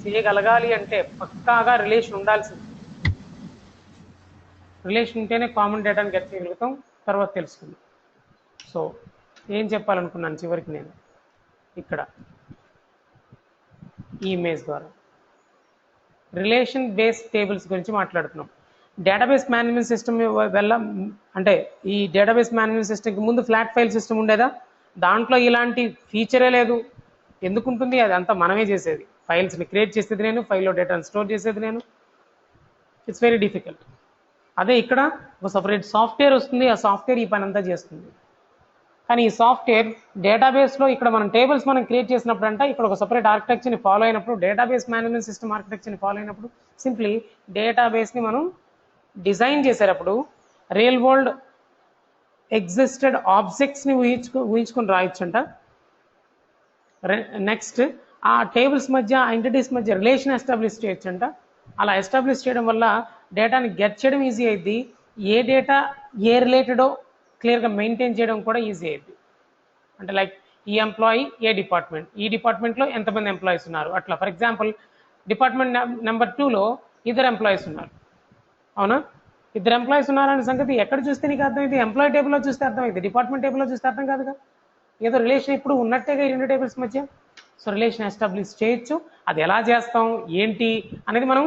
చేయగలగాలి అంటే పక్కాగా రిలేషన్ ఉండాల్సింది. రిలేషన్ ఉంటేనే కామన్ డేటాని గెట్ చేయగలుగుతాం. తర్వాత తెలుసుకుందాం. సో ఏం చెప్పాలనుకున్నాను చివరికి నేను, ఇక్కడ ఈ ఇమేజ్ ద్వారా రిలేషన్ బేస్డ్ టేబుల్స్ గురించి మాట్లాడుతున్నాం. డేటాబేస్ మేనేజ్మెంట్ సిస్టమ్ వల్ల అంటే ఈ డేటాబేస్ మేనేజ్మెంట్ సిస్టమ్కి ముందు ఫ్లాట్ ఫైల్ సిస్టమ్ ఉండేదా? దాంట్లో ఇలాంటి ఫీచరే లేదు. ఎందుకుంటుంది? అది అంతా మనమే చేసేది. ఫైల్స్ని క్రియేట్ చేసేది నేను, ఫైల్లో డేటాను స్టోర్ చేసేది నేను. It's very difficult. అదే ఇక్కడ ఒక సపరేట్ సాఫ్ట్వేర్ వస్తుంది, ఆ సాఫ్ట్వేర్ ఈ పని అంతా చేస్తుంది. కానీ ఈ సాఫ్ట్వేర్ డేటాబేస్లో ఇక్కడ మనం టేబుల్స్ మనం క్రియేట్ చేసినప్పుడు అంటే ఇక్కడ ఒక సపరేట్ ఆర్కిటెక్చర్ని ఫాలో అయినప్పుడు, డేటాబేస్ మేనేజ్మెంట్ సిస్టమ్ ఆర్కిటెక్చర్ని ఫాలో అయినప్పుడు సింప్లీ డేటాబేస్ని మనం డిజైన్ చేసేటప్పుడు రియల్ వరల్డ్ ఎగ్జిస్టెడ్ ఆబ్జెక్ట్స్ని ఊహించుకొని రాయొచ్చంట. నెక్స్ట్ ఆ టేబుల్స్ మధ్య, ఆ ఎంటిటీస్ మధ్య రిలేషన్ ఎస్టాబ్లిష్ చేయొచ్చంట. అలా ఎస్టాబ్లిష్ చేయడం వల్ల డేటాని గెట్ చేయడం ఈజీ అయింది. ఏ డేటా ఏ రిలేటెడో క్లియర్గా మెయింటైన్ చేయడం కూడా ఈజీ అయింది. అంటే లైక్ ఈ ఎంప్లాయీ ఏ డిపార్ట్మెంట్, ఈ డిపార్ట్మెంట్లో ఎంతమంది ఎంప్లాయీస్ ఉన్నారు, అట్లా. ఫర్ ఎగ్జాంపుల్ డిపార్ట్మెంట్ నెంబర్ 2లో 2 ఎంప్లాయీస్ ఉన్నారు, అవునా? 2 ఎంప్లాయీస్ ఉన్నారనే సంగతి ఎక్కడ చూస్తే నీకు అర్థమైంది? ఎంప్లాయీ టేబుల్లో చూస్తే అర్థమైంది, డిపార్ట్మెంట్ టేబుల్లో చూస్తే అర్థం కాదుగా. ఏదో రిలేషన్ ఇప్పుడు ఉన్నట్టేగా ఈ 2 టేబుల్స్ మధ్య. సో రిలేషన్ ఎస్టాబ్లిష్ చేయొచ్చు. అది ఎలా చేస్తాం ఏంటి అనేది మనం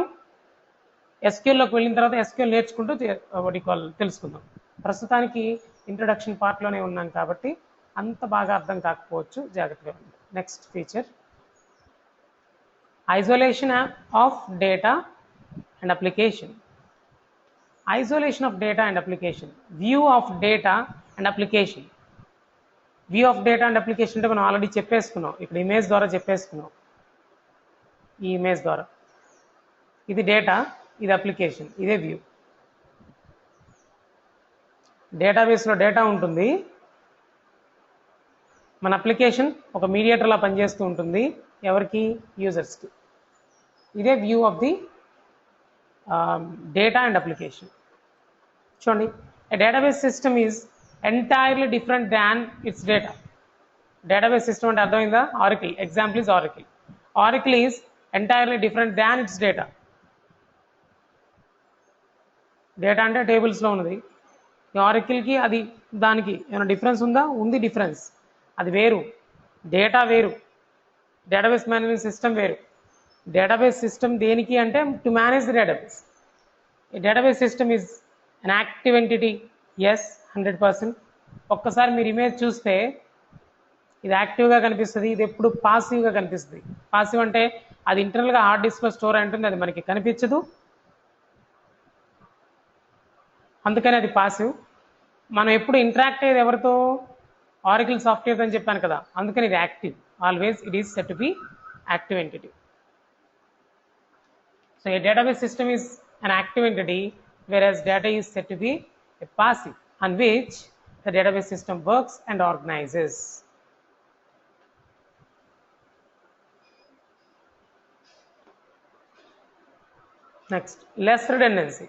ఎస్క్యూఎల్లోకి వెళ్ళిన తర్వాత ఎస్క్యూఎల్ నేర్చుకుంటూ తెలుసుకుందాం. ప్రస్తుతానికి ఇంట్రొడక్షన్ పార్ట్లోనే ఉన్నాం కాబట్టి అంత బాగా అర్థం కాకపోవచ్చు, జాగ్రత్తగా ఉంది. Next feature isolation of data and application. Isolation of data and application, view of data and application. View of data and application అంటే మనం ఆల్రెడీ చెప్పేసుకున్నాం, ఇక్కడ ఇమేజ్ ద్వారా చెప్పేసుకున్నాం. ఈ ఇమేజ్ ద్వారా ఇది డేటా, ఇది అప్లికేషన్, ఇదే వ్యూ. డేటాబేస్లో డేటా ఉంటుంది, మన అప్లికేషన్ ఒక మీడియేటర్లా పనిచేస్తూ ఉంటుంది. ఎవరికి? యూజర్స్కి. ఇదే view of the data and application. చూడండి, a database system is entirely different than its data. Database system అంటే అర్థమైందా? Oracle. Example is Oracle. Oracle is entirely different than its data. Data అంటే టేబుల్స్లో ఉన్నది. ఆరికల్కి అది దానికి ఏమైనా డిఫరెన్స్ ఉందా? ఉంది డిఫరెన్స్. అది వేరు, డేటా వేరు, డేటాబేస్ మేనేజ్మెంట్ సిస్టమ్ వేరు. డేటాబేస్ సిస్టమ్ దేనికి అంటే to manage the database. Database system is an active entity. Yes, 100%. ఒక్కసారి మీరు ఇమేజ్ చూస్తే ఇది యాక్టివ్గా కనిపిస్తుంది, ఇది ఎప్పుడు పాసివ్గా కనిపిస్తుంది. పాసివ్ అంటే అది ఇంటర్నల్గా హార్డ్ డిస్క్లో స్టోర్ అయి ఉంటుంది, అది మనకి కనిపించదు, అందుకని అది పాసివ్. మనం ఎప్పుడు ఇంటరాక్ట్ అయ్యేది ఎవరితో? ఆరికల్ సాఫ్ట్వేర్ అని చెప్పాను కదా, అందుకని ఇది active. Always it is set to be active entity. So A database system is an active entity, whereas data is said to be a passive on which the database system works and organizes. Next, less redundancy.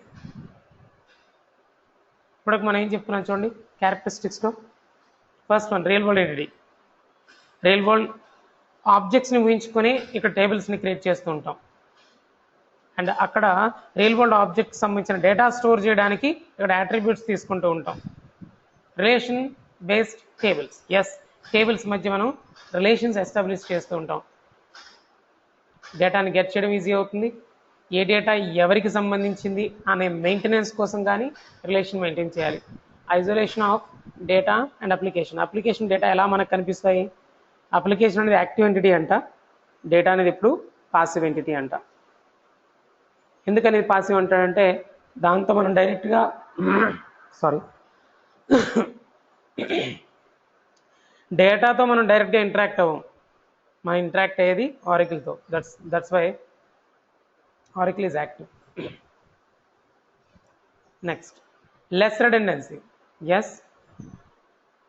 ఇప్పుడు మనం ఏం చెప్తున్నాం చూడండి క్యారెక్టరిస్టిక్స్లో. First one, real world entity. Real world ఆబ్జెక్ట్స్ని ఊహించుకొని ఇక్కడ టేబుల్స్ని create చేస్తూ ఉంటాం. అండ్ అక్కడ రియల్ వరల్డ్ ఆబ్జెక్ట్కి సంబంధించిన డేటా స్టోర్ చేయడానికి ఇక్కడ అట్రిబ్యూట్స్ తీసుకుంటూ ఉంటాం. Relation based tables. Yes, tables మధ్య మనం రిలేషన్స్ ఎస్టాబ్లిష్ చేస్తూ ఉంటాం. డేటాని గెట్ చేయడం ఈజీ అవుతుంది. ఏ డేటా ఎవరికి సంబంధించింది అనే మెయింటెనెన్స్ కోసం కానీ రిలేషన్ మెయింటైన్ చేయాలి. Isolation of data and application. Application data ఎలా మనకు కనిపిస్తాయి? అప్లికేషన్ అనేది యాక్టివ్ ఎంటిటీ అంట, డేటా అనేది ఇప్పుడు పాసివ్ ఎంటిటీ అంట. ఎందుకని పాసివ్ అంటాడంటే దాంతో మనం డైరెక్ట్గా డేటాతో మనం డైరెక్ట్గా ఇంటరాక్ట్ అవ్వం, మనం ఇంటరాక్ట్ అయ్యేది ఆరికల్తో. That's why Oracle is active. Next, less redundancy. Yes,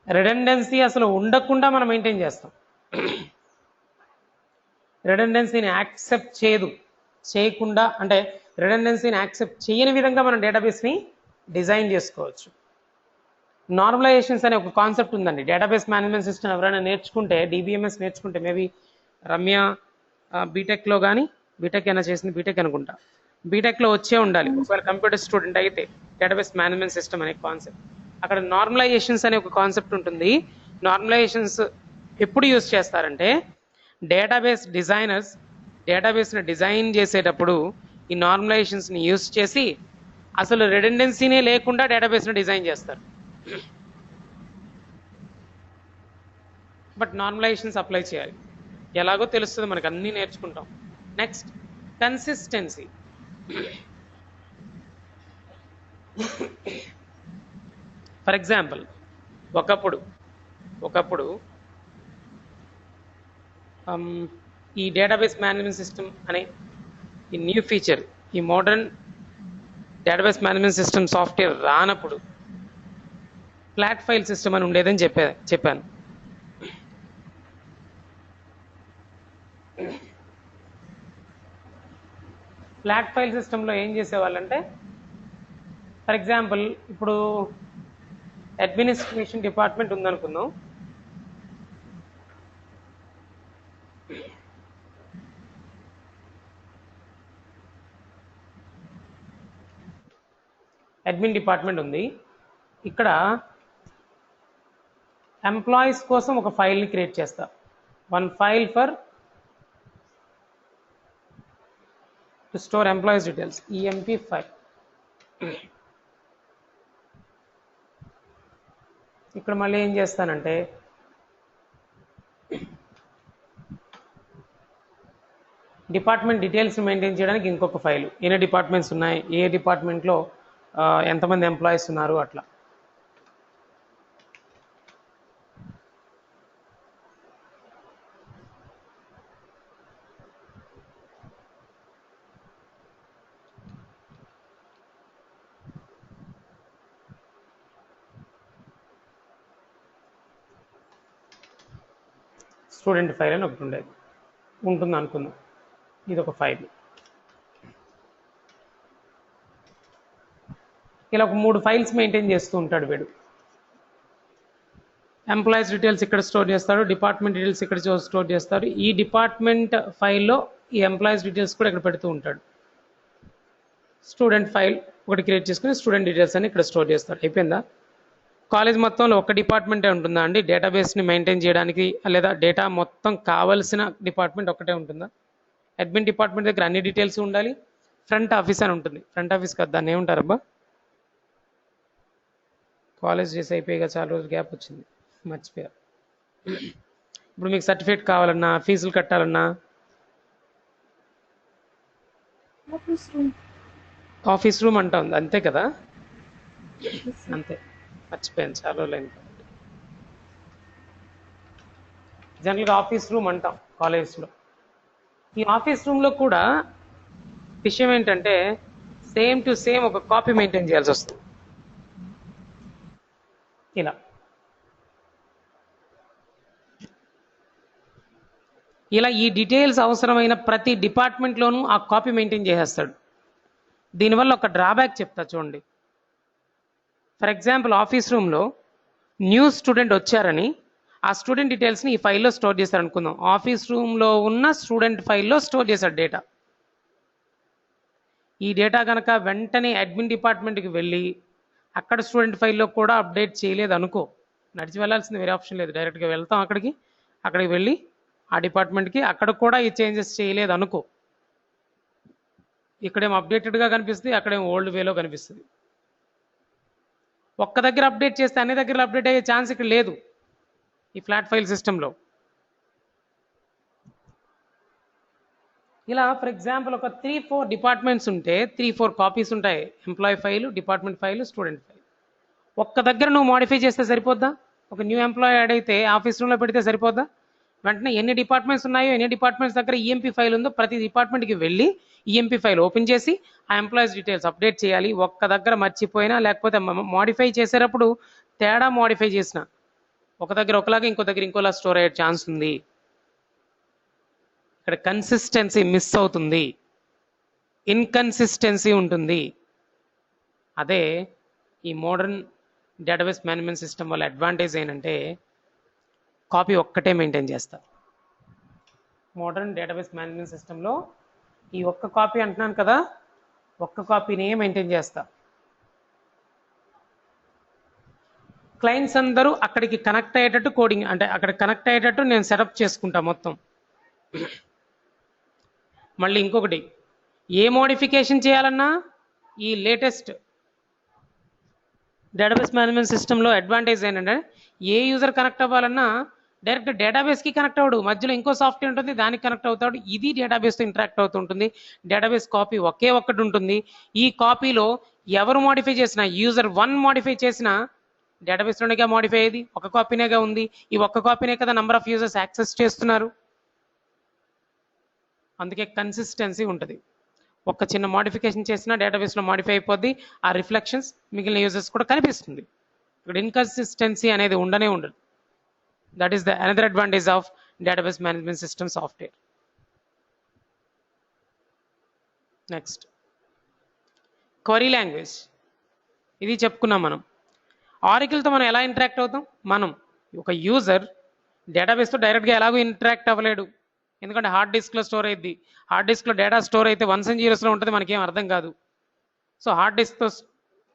redundancy అసలు ఉండకుండా మనం మెయింటైన్ చేస్తాం. రిడెండెన్సీని యాక్సెప్ట్ చేయకుండా అంటే రిడెండెన్సీని యాక్సెప్ట్ చేయని విధంగా మనం డేటాబేస్ని డిజైన్ చేసుకోవచ్చు. నార్మలైజేషన్స్ అనే ఒక కాన్సెప్ట్ ఉందండి. డేటాబేస్ మేనేజ్మెంట్ సిస్టమ్ ఎవరైనా నేర్చుకుంటే, డిబిఎంఎస్ నేర్చుకుంటే, మేబీ రమ్య బీటెక్లో కానీ, బీటెక్ అయినా చేసింది బీటెక్ అనుకుంటా, బీటెక్లో వచ్చే ఉండాలి ఒకవేళ కంప్యూటర్ స్టూడెంట్ అయితే. డేటాబేస్ మేనేజ్మెంట్ సిస్టమ్ అనే కాన్సెప్ట్, అక్కడ నార్మలైజేషన్స్ అనే ఒక కాన్సెప్ట్ ఉంటుంది. నార్మలైజేషన్స్ ఎప్పుడు యూజ్ చేస్తారంటే డేటాబేస్ డిజైనర్స్ డేటాబేస్ని డిజైన్ చేసేటప్పుడు ఈ నార్మలైజేషన్స్ని యూజ్ చేసి అసలు రెడెండెన్సీనే లేకుండా డేటాబేస్ని డిజైన్ చేస్తారు. బట్ నార్మలైజేషన్స్ అప్లై చేయాలి. ఎలాగో తెలుస్తుంది, మనకు అన్నీ నేర్చుకుంటాం. Next consistency. ఫర్ ఎగ్జాంపుల్ ఒకప్పుడు ఈ డేటాబేస్ మేనేజ్మెంట్ సిస్టమ్ అనే ఈ న్యూ ఫీచర్, ఈ modern database management system software రానప్పుడు ఫ్లాట్ ఫైల్ సిస్టమ్ అని ఉండేదని చెప్పాను. ఫ్లాట్ ఫైల్ సిస్టంలో ఏం చేసేవాళ్ళంటే, ఫర్ ఎగ్జాంపుల్ ఇప్పుడు అడ్మినిస్ట్రేషన్ డిపార్ట్మెంట్ ఉందనుకుందాం. అడ్మిన్ డిపార్ట్మెంట్ ఉంది. ఇక్కడ ఎంప్లాయీస్ కోసం ఒక ఫైల్ని క్రియేట్ చేస్తా. One file for to store employees details, EMP file. ఇక్కడ మళ్ళీ ఏం చేస్తానంటే డిపార్ట్మెంట్ డీటెయిల్స్ మెయింటైన్ చేయడానికి ఇంకొక ఫైల్, ఎన్ని డిపార్ట్మెంట్స్ ఉన్నాయి, ఏ డిపార్ట్మెంట్లో ఎంతమంది ఎంప్లాయీస్ ఉన్నారు, అట్లా. స్టూడెంట్ ఫైల్ అని ఒకటి ఉంటుంది అనుకుందాం. ఇది ఒక ఫైల్. ఇలా ఒక 3 ఫైల్స్ మెయింటైన్ చేస్తూ ఉంటాడు వీడు. ఎంప్లాయీస్ డీటెయిల్స్ ఇక్కడ స్టోర్ చేస్తాడు, డిపార్ట్మెంట్ డీటెయిల్స్ ఇక్కడ స్టోర్ చేస్తాడు. ఈ డిపార్ట్మెంట్ ఫైల్లో ఈ ఎంప్లాయీస్ డీటెయిల్స్ కూడా ఇక్కడ పెడుతూ ఉంటాడు. స్టూడెంట్ ఫైల్ ఒకటి క్రియేట్ చేసుకుని స్టూడెంట్ డీటెయిల్స్ అని ఇక్కడ స్టోర్ చేస్తాడు. అయిపోయిందా? కాలేజ్ మొత్తంలో ఒక డిపార్ట్మెంటే ఉంటుందా అండి డేటాబేస్ని మెయింటైన్ చేయడానికి, లేదా డేటా మొత్తం కావాల్సిన డిపార్ట్మెంట్ ఒకటే ఉంటుందా? అడ్మిన్ డిపార్ట్మెంట్ దగ్గర అన్ని డీటెయిల్స్ ఉండాలి. ఫ్రంట్ ఆఫీస్ అని ఉంటుంది. ఫ్రంట్ ఆఫీస్ కదా, దాన్ని ఏమంటారబ్బా? కాలేజ్ చేసి అయిపోయిగా చాలా రోజులు గ్యాప్ వచ్చింది, మర్చిపోయారు. ఇప్పుడు మీకు సర్టిఫికేట్ కావాలన్నా, ఫీజులు కట్టాలన్నా ఆఫీస్ రూమ్ అంటా ఉంది, అంతే కదా? అంతే, మర్చిపోయాను, చాలా రోజులు. జనరల్గా ఆఫీస్ రూమ్ అంటాం కాలేజ్లో. ఈ ఆఫీస్ రూమ్లో కూడా విషయం ఏంటంటే సేమ్ టు సేమ్ ఒక కాపీ మెయింటైన్ చేయాల్సి వస్తుంది. ఇలా ఈ డీటెయిల్స్ అవసరమైన ప్రతి డిపార్ట్మెంట్లోనూ ఆ కాపీ మెయింటైన్ చేసేస్తాడు. దీనివల్ల ఒక డ్రాబ్యాక్ చెప్తా చూడండి. ఫర్ ఎగ్జాంపుల్ ఆఫీస్ రూమ్లో న్యూ స్టూడెంట్ వచ్చారని ఆ స్టూడెంట్ డీటెయిల్స్ని ఈ ఫైల్లో స్టోర్ చేశారు అనుకుందాం. ఆఫీస్ రూమ్లో ఉన్న స్టూడెంట్ ఫైల్లో స్టోర్ చేశాడు డేటా. ఈ డేటా కనుక వెంటనే అడ్మిన్ డిపార్ట్మెంట్కి వెళ్ళి అక్కడ స్టూడెంట్ ఫైల్లో కూడా అప్డేట్ చేయలేదు అనుకో, నడిచి వెళ్ళాల్సింది, వేరే ఆప్షన్ లేదు, డైరెక్ట్గా వెళ్తాం అక్కడికి వెళ్ళి ఆ డిపార్ట్మెంట్కి అక్కడ కూడా ఈ చేంజెస్ చేయలేదు అనుకో, ఇక్కడేమో అప్డేటెడ్గా కనిపిస్తుంది, అక్కడేమో ఓల్డ్ వేలో కనిపిస్తుంది. ఒక్క దగ్గర అప్డేట్ చేస్తే అన్ని దగ్గర అప్డేట్ అయ్యే ఛాన్స్ ఇక్కడ లేదు ఈ ఫ్లాట్ ఫైల్ సిస్టంలో. ఇలా ఫర్ ఎగ్జాంపుల్ ఒక 3-4 డిపార్ట్మెంట్స్ ఉంటే 3-4 కాపీస్ ఉంటాయి. Employee file, department file, student file. ఒక్క దగ్గర నువ్వు మోడిఫై చేస్తే సరిపోద్దా? ఒక న్యూ ఎంప్లాయీ యాడ్ అయితే ఆఫీస్ రూమ్లో పెడితే సరిపోద్దా? వెంటనే ఎన్ని డిపార్ట్మెంట్స్ ఉన్నాయో, ఎన్ని డిపార్ట్మెంట్స్ దగ్గర ఈఎంపీ ఫైల్ ఉందో ప్రతి డిపార్ట్మెంట్కి వెళ్ళి ఈఎంపీ ఫైల్ ఓపెన్ చేసి ఆ ఎంప్లాయీస్ డీటెయిల్స్ అప్డేట్ చేయాలి. ఒక్క దగ్గర మర్చిపోయినా లేకపోతే మోడిఫై చేసేటప్పుడు తేడా మోడిఫై చేసిన ఒక దగ్గర ఒకలాగా ఇంకో దగ్గర ఇంకోలా స్టోర్ అయ్యే ఛాన్స్ ఉంది. ఇక్కడ కన్సిస్టెన్సీ మిస్ అవుతుంది, ఇన్కన్సిస్టెన్సీ ఉంటుంది. అదే ఈ మోడర్న్ డేటాబేస్ మేనేజ్మెంట్ సిస్టమ్ వల్ల అడ్వాంటేజ్ ఏంటంటే కాపీ ఒక్కటే మెయింటైన్ చేస్తా. మోడర్న్ డేటాబేస్ మేనేజ్మెంట్ సిస్టంలో ఈ ఒక్క కాపీ అంటున్నాను కదా, ఒక్క కాపీనే మెయింటైన్ చేస్తా. క్లయింట్స్ అందరూ అక్కడికి కనెక్ట్ అయ్యేటట్టు కోడింగ్ అంటే అక్కడ కనెక్ట్ అయ్యేటట్టు నేను సెటప్ చేసుకుంటా మొత్తం. మళ్ళీ ఇంకొకటి, ఏ మోడిఫికేషన్ చేయాలన్నా ఈ లేటెస్ట్ డేటాబేస్ మేనేజ్మెంట్ సిస్టంలో అడ్వాంటేజ్ ఏంటంటే ఏ యూజర్ కనెక్ట్ అవ్వాలన్నా డైరెక్ట్ డేటాబేస్కి కనెక్ట్ అవ్వడు, మధ్యలో ఇంకో సాఫ్ట్వేర్ ఉంటుంది దానికి కనెక్ట్ అవుతాడు, ఇది డేటాబేస్తో ఇంటరాక్ట్ అవుతుంటుంది. డేటాబేస్ కాపీ ఒకే ఒక్కటి ఉంటుంది. ఈ కాపీలో ఎవరు మోడిఫై చేసినా, యూజర్ 1 మోడిఫై చేసినా డేటాబేస్లోనేగా మోడిఫై అయ్యేది, ఒక కాపీనేగా ఉంది. ఈ ఒక్క కాపీనే కదా నెంబర్ ఆఫ్ యూజర్స్ యాక్సెస్ చేస్తున్నారు. అందుకే కన్సిస్టెన్సీ ఉంటుంది. ఒక్క చిన్న మోడిఫికేషన్ చేసినా డేటాబేస్లో మోడిఫై అయిపోద్ది, ఆ రిఫ్లెక్షన్స్ మిగిలిన యూజర్స్ కూడా కనిపిస్తుంది. ఇక్కడ ఇన్కన్సిస్టెన్సీ అనేది ఉండనే ఉండదు. That is the another advantage of database management system software. Next, query language. ఇది చెప్పుకున్నాం మనం. ఆరికల్తో మనం ఎలా ఇంటరాక్ట్ అవుతాం? మనం ఒక యూజర్ డేటాబేస్తో డైరెక్ట్గా ఎలాగో ఇంటరాక్ట్ అవ్వలేడు, ఎందుకంటే హార్డ్ డిస్క్లో స్టోర్ అయ్యింది. హార్డ్ డిస్క్లో డేటా స్టోర్ అయితే 1s and 0s ఉంటుంది, మనకేం అర్థం కాదు. సో హార్డ్ డిస్క్తో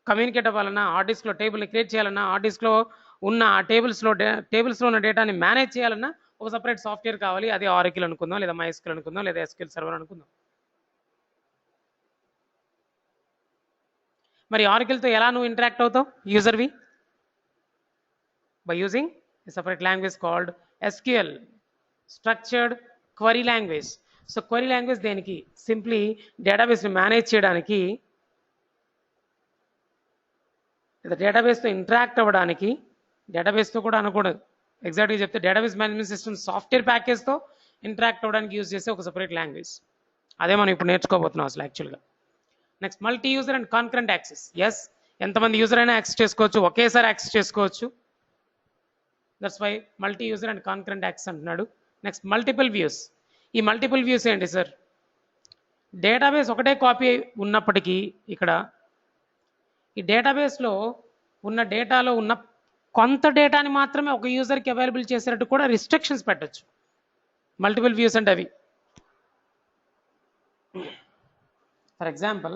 కమ్యూనికేట్ అవ్వాలన్నా, హార్డ్ డిస్క్లో టేబుల్ని క్రియేట్ చేయాలన్నా, హార్డ్ డిస్క్లో ఉన్న ఆ టేబుల్స్లో ఉన్న డేటాని మేనేజ్ చేయాలన్నా ఒక సపరేట్ సాఫ్ట్వేర్ కావాలి. అది ఆరికల్ అనుకుందాం, లేదా MySQL అనుకుందాం, లేదా SQL సర్వర్ అనుకుందాం. మరి ఆరికల్తో ఎలా నువ్వు ఇంటరాక్ట్ అవుతావు యూజర్వి? By using a separate language called SQL, structured query language. So query language దేనికి? సింప్లీ డేటాబేస్ని మేనేజ్ చేయడానికి, లేదా డేటాబేస్తో ఇంటరాక్ట్ అవ్వడానికి. డేటాబేస్తో కూడా అనకూడదు, ఎగ్జాక్ట్గా చెప్తే డేటాబేస్ మేనేజ్మెంట్ సిస్టమ్ సాఫ్ట్వేర్ ప్యాకేజ్తో ఇంటరాక్ట్ అవ్వడానికి యూజ్ చేసే ఒక సపరేట్ లాంగ్వేజ్. అదే మనం ఇప్పుడు నేర్చుకోబోతున్నాం అసలు యాక్చువల్గా. Next, multi user and concurrent access. Yes, ఎంతమంది యూజర్ అయినా యాక్సెస్ చేసుకోవచ్చు, ఒకేసారి యాక్సెస్ చేసుకోవచ్చు. That's why multi user and concurrent access అంటున్నాడు. Next, multiple views. ఈ మల్టిపుల్ వ్యూస్ ఏంటి సార్? డేటాబేస్ ఒకటే కాపీ ఉన్నప్పటికీ ఇక్కడ ఈ డేటాబేస్లో ఉన్న డేటాలో ఉన్న కొంత డేటాని మాత్రమే ఒక యూజర్కి అవైలబుల్ చేసేటట్టు కూడా రిస్ట్రిక్షన్స్ పెట్టచ్చు. మల్టిపుల్ వ్యూస్ అంటే అవి. ఫర్ ఎగ్జాంపుల్,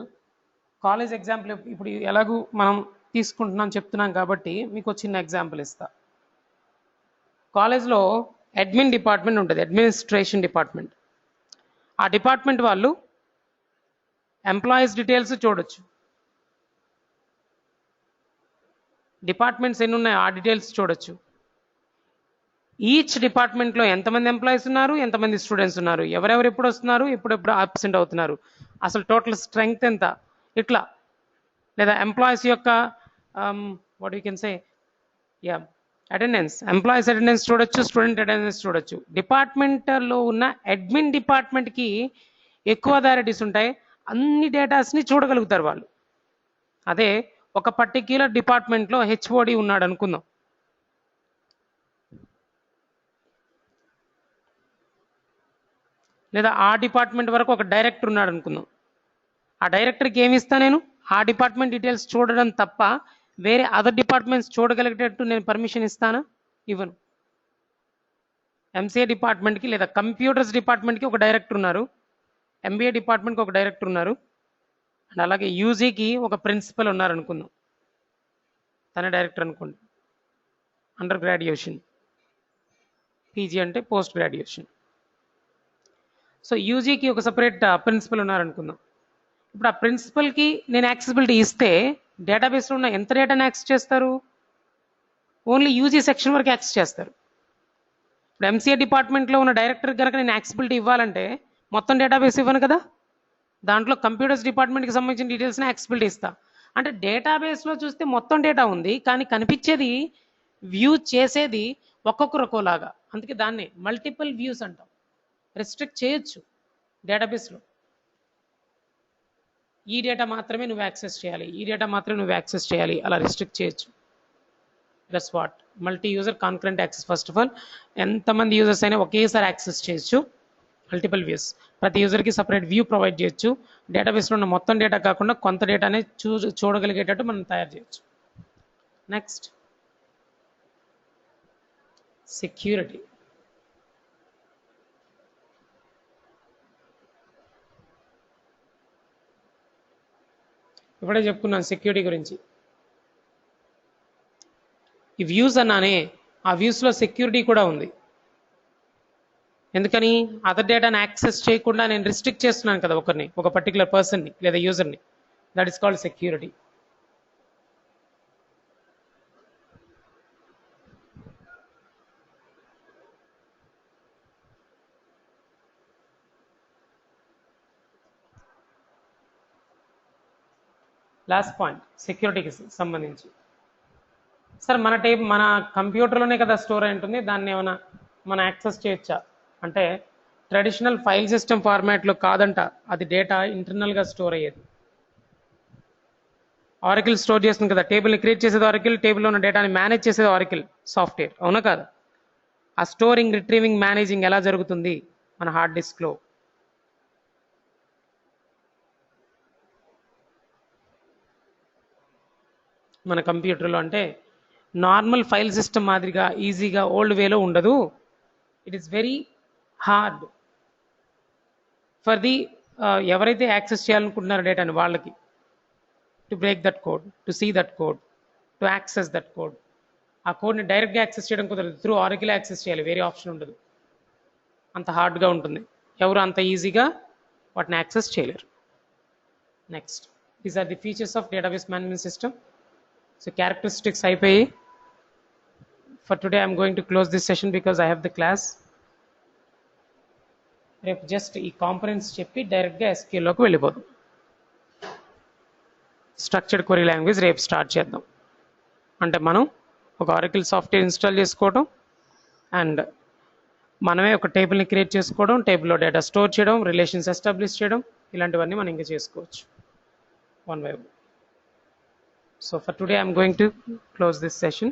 కాలేజ్ ఎగ్జాంపుల్ ఇప్పుడు ఎలాగూ మనం తీసుకుంటున్నాం చెప్తున్నాం కాబట్టి మీకు ఒక చిన్న ఎగ్జాంపుల్ ఇస్తా. కాలేజ్లో అడ్మిన్ డిపార్ట్మెంట్ ఉంటుంది, అడ్మినిస్ట్రేషన్ డిపార్ట్మెంట్. ఆ డిపార్ట్మెంట్ వాళ్ళు ఎంప్లాయీస్ డీటెయిల్స్ చూడొచ్చు. డిపార్ట్మెంట్స్ ఎన్ని ఉన్నాయి ఆ డీటెయిల్స్ చూడొచ్చు. ఈచ్ డిపార్ట్మెంట్లో ఎంతమంది ఎంప్లాయీస్ ఉన్నారు, ఎంతమంది స్టూడెంట్స్ ఉన్నారు, ఎవరెవరు ఎప్పుడు వస్తున్నారు, ఎప్పుడెప్పుడు అబ్సెంట్ అవుతున్నారు, అసలు టోటల్ స్ట్రెంగ్త్ ఎంత, ఇట్లా. లేదా ఎంప్లాయీస్ యొక్క what you can say attendance, employees attendance చూడొచ్చు, స్టూడెంట్ అటెండెన్స్ చూడొచ్చు. డిపార్ట్మెంట్లో ఉన్న అడ్మిన్ డిపార్ట్మెంట్కి ఎక్కువ అథారిటీస్ ఉంటాయి, అన్ని డేటాస్ని చూడగలుగుతారు వాళ్ళు. అదే ఒక పర్టిక్యులర్ డిపార్ట్మెంట్లో HOD ఉన్నాడు అనుకుందాం. లేదా ఆ డిపార్ట్మెంట్ వరకు ఒక డైరెక్టర్ ఉన్నాడు అనుకుందాం. ఆ డైరెక్టర్కి ఏమి ఇస్తా నేను? ఆ డిపార్ట్మెంట్ డీటెయిల్స్ చూడడం తప్ప వేరే అదర్ డిపార్ట్మెంట్స్ చూడగలిగేటట్టు నేను పర్మిషన్ ఇస్తానా? ఇవ్వను. MCA డిపార్ట్మెంట్కి లేదా కంప్యూటర్స్ డిపార్ట్మెంట్కి ఒక డైరెక్టర్ ఉన్నారు, MBA డిపార్ట్మెంట్కి ఒక డైరెక్టర్ ఉన్నారు, అండ్ అలాగే UGకి ఒక ప్రిన్సిపల్ ఉన్నారు అనుకుందాం. తన డైరెక్టర్ అనుకోండి. అండర్ గ్రాడ్యుయేషన్, PG అంటే పోస్ట్ గ్రాడ్యుయేషన్. సో UGకి ఒక సపరేట్ ప్రిన్సిపల్ ఉన్నారనుకుందాం. ఇప్పుడు ఆ ప్రిన్సిపల్కి నేను యాక్సెసిబిలిటీ ఇస్తే డేటాబేస్లో ఉన్న ఎంత డేటాని యాక్సెస్ చేస్తారు? ఓన్లీ UG సెక్షన్ వరకు యాక్సెస్ చేస్తారు. ఇప్పుడు MCA డిపార్ట్మెంట్లో ఉన్న డైరెక్టర్ కనుక నేను యాక్సెసిబిలిటీ ఇవ్వాలంటే మొత్తం డేటాబేస్ ఇవ్వను కదా, దాంట్లో కంప్యూటర్స్ డిపార్ట్మెంట్కి సంబంధించిన డీటెయిల్స్ని యాక్సెసిబిలిటీ ఇస్తా. అంటే డేటాబేస్లో చూస్తే మొత్తం డేటా ఉంది, కానీ కనిపించేది, వ్యూ చేసేది ఒక్కొక్కరు ఒక్కోలాగా. అందుకే దాన్ని మల్టిపుల్ వ్యూస్ అంటాం. రెస్ట్రిక్ట్ చేయొచ్చు డేటాబేస్లో. ఈ డేటా మాత్రమే నువ్వు యాక్సెస్ చేయాలి, ఈ డేటా మాత్రమే నువ్వు యాక్సెస్ చేయాలి, అలా రెస్ట్రిక్ట్ చేయొచ్చు. That's what multi user concurrent access. First of all, ఎంతమంది యూజర్స్ అయినా ఒకేసారి యాక్సెస్ చేయొచ్చు. మల్టిపుల్ వ్యూస్, ప్రతి యూజర్కి సపరేట్ వ్యూ ప్రొవైడ్ చేయొచ్చు. డేటాబేస్లో ఉన్న మొత్తం డేటా కాకుండా కొంత డేటానే చూడగలిగేటట్టు మనం తయారు చేయొచ్చు. Next, security. ఇప్పుడే చెప్పుకున్నాను సెక్యూరిటీ గురించి. ఈ వ్యూస్ అన్నానే ఆ వ్యూస్లో సెక్యూరిటీ కూడా ఉంది. ఎందుకని అదర్ డేటాను యాక్సెస్ చేయకుండా నేను రిస్ట్రిక్ట్ చేస్తున్నాను కదా ఒకరిని, ఒక పర్టికులర్ పర్సన్ని లేదా యూజర్ని. That is called security. Last point సెక్యూరిటీకి సంబంధించి. సార్ మన కంప్యూటర్లోనే కదా స్టోర్ అయి ఉంటుంది, దాన్ని ఏమైనా మనం యాక్సెస్ చేయొచ్చా అంటే ట్రెడిషనల్ ఫైల్ సిస్టమ్ ఫార్మాట్లో కాదంట, అది డేటా ఇంటర్నల్గా స్టోర్ అయ్యేది. ఆరికిల్ స్టోర్ చేస్తుంది కదా, టేబుల్ని క్రియేట్ చేసేది ఆరికిల్, టేబుల్లో ఉన్న డేటాని మేనేజ్ చేసేది ఆరికిల్ సాఫ్ట్వేర్, అవునా కాదా? ఆ స్టోరింగ్, రిట్రీవింగ్, మేనేజింగ్ ఎలా జరుగుతుంది మన హార్డ్ డిస్క్లో? మన కంప్యూటర్లో అంటే నార్మల్ ఫైల్ సిస్టమ్ మాదిరిగా ఈజీగా ఓల్డ్ వేలో ఉండదు. It is very hard for the ఎవరైతే యాక్సెస్ చేయాలనుకుంటున్నారో డేటాని వాళ్ళకి to break that code, to see that code, to access that code. ఆ కోడ్ని డైరెక్ట్గా యాక్సెస్ చేయడం కుదరదు, త్రూ ఆరికిల్ యాక్సెస్ చేయాలి, వేరే ఆప్షన్ ఉండదు. అంత హార్డ్గా ఉంటుంది, ఎవరు అంత ఈజీగా వాటిని యాక్సెస్ చేయలేరు. Next, these are the features of database management system. So characteristics అయిపోయి. For today I'm going to close this session because I have the class. రేపు జస్ట్ ఈ కాంపోనెంట్స్ చెప్పి డైరెక్ట్గా ఎస్క్యూఎల్లోకి వెళ్ళిపోదాం. స్ట్రక్చర్డ్ క్వరీ లాంగ్వేజ్ రేపు స్టార్ట్ చేద్దాం. అంటే మనం ఒక ఆరికిల్ సాఫ్ట్వేర్ ఇన్స్టాల్ చేసుకోవడం అండ్ మనమే ఒక టేబుల్ని క్రియేట్ చేసుకోవడం, టేబుల్లో డేటా స్టోర్ చేయడం, రిలేషన్స్ ఎస్టాబ్లిష్ చేయడం, ఇలాంటివన్నీ మనం ఇంకా చేసుకోవచ్చు one by one. So for today I'm going to close this session.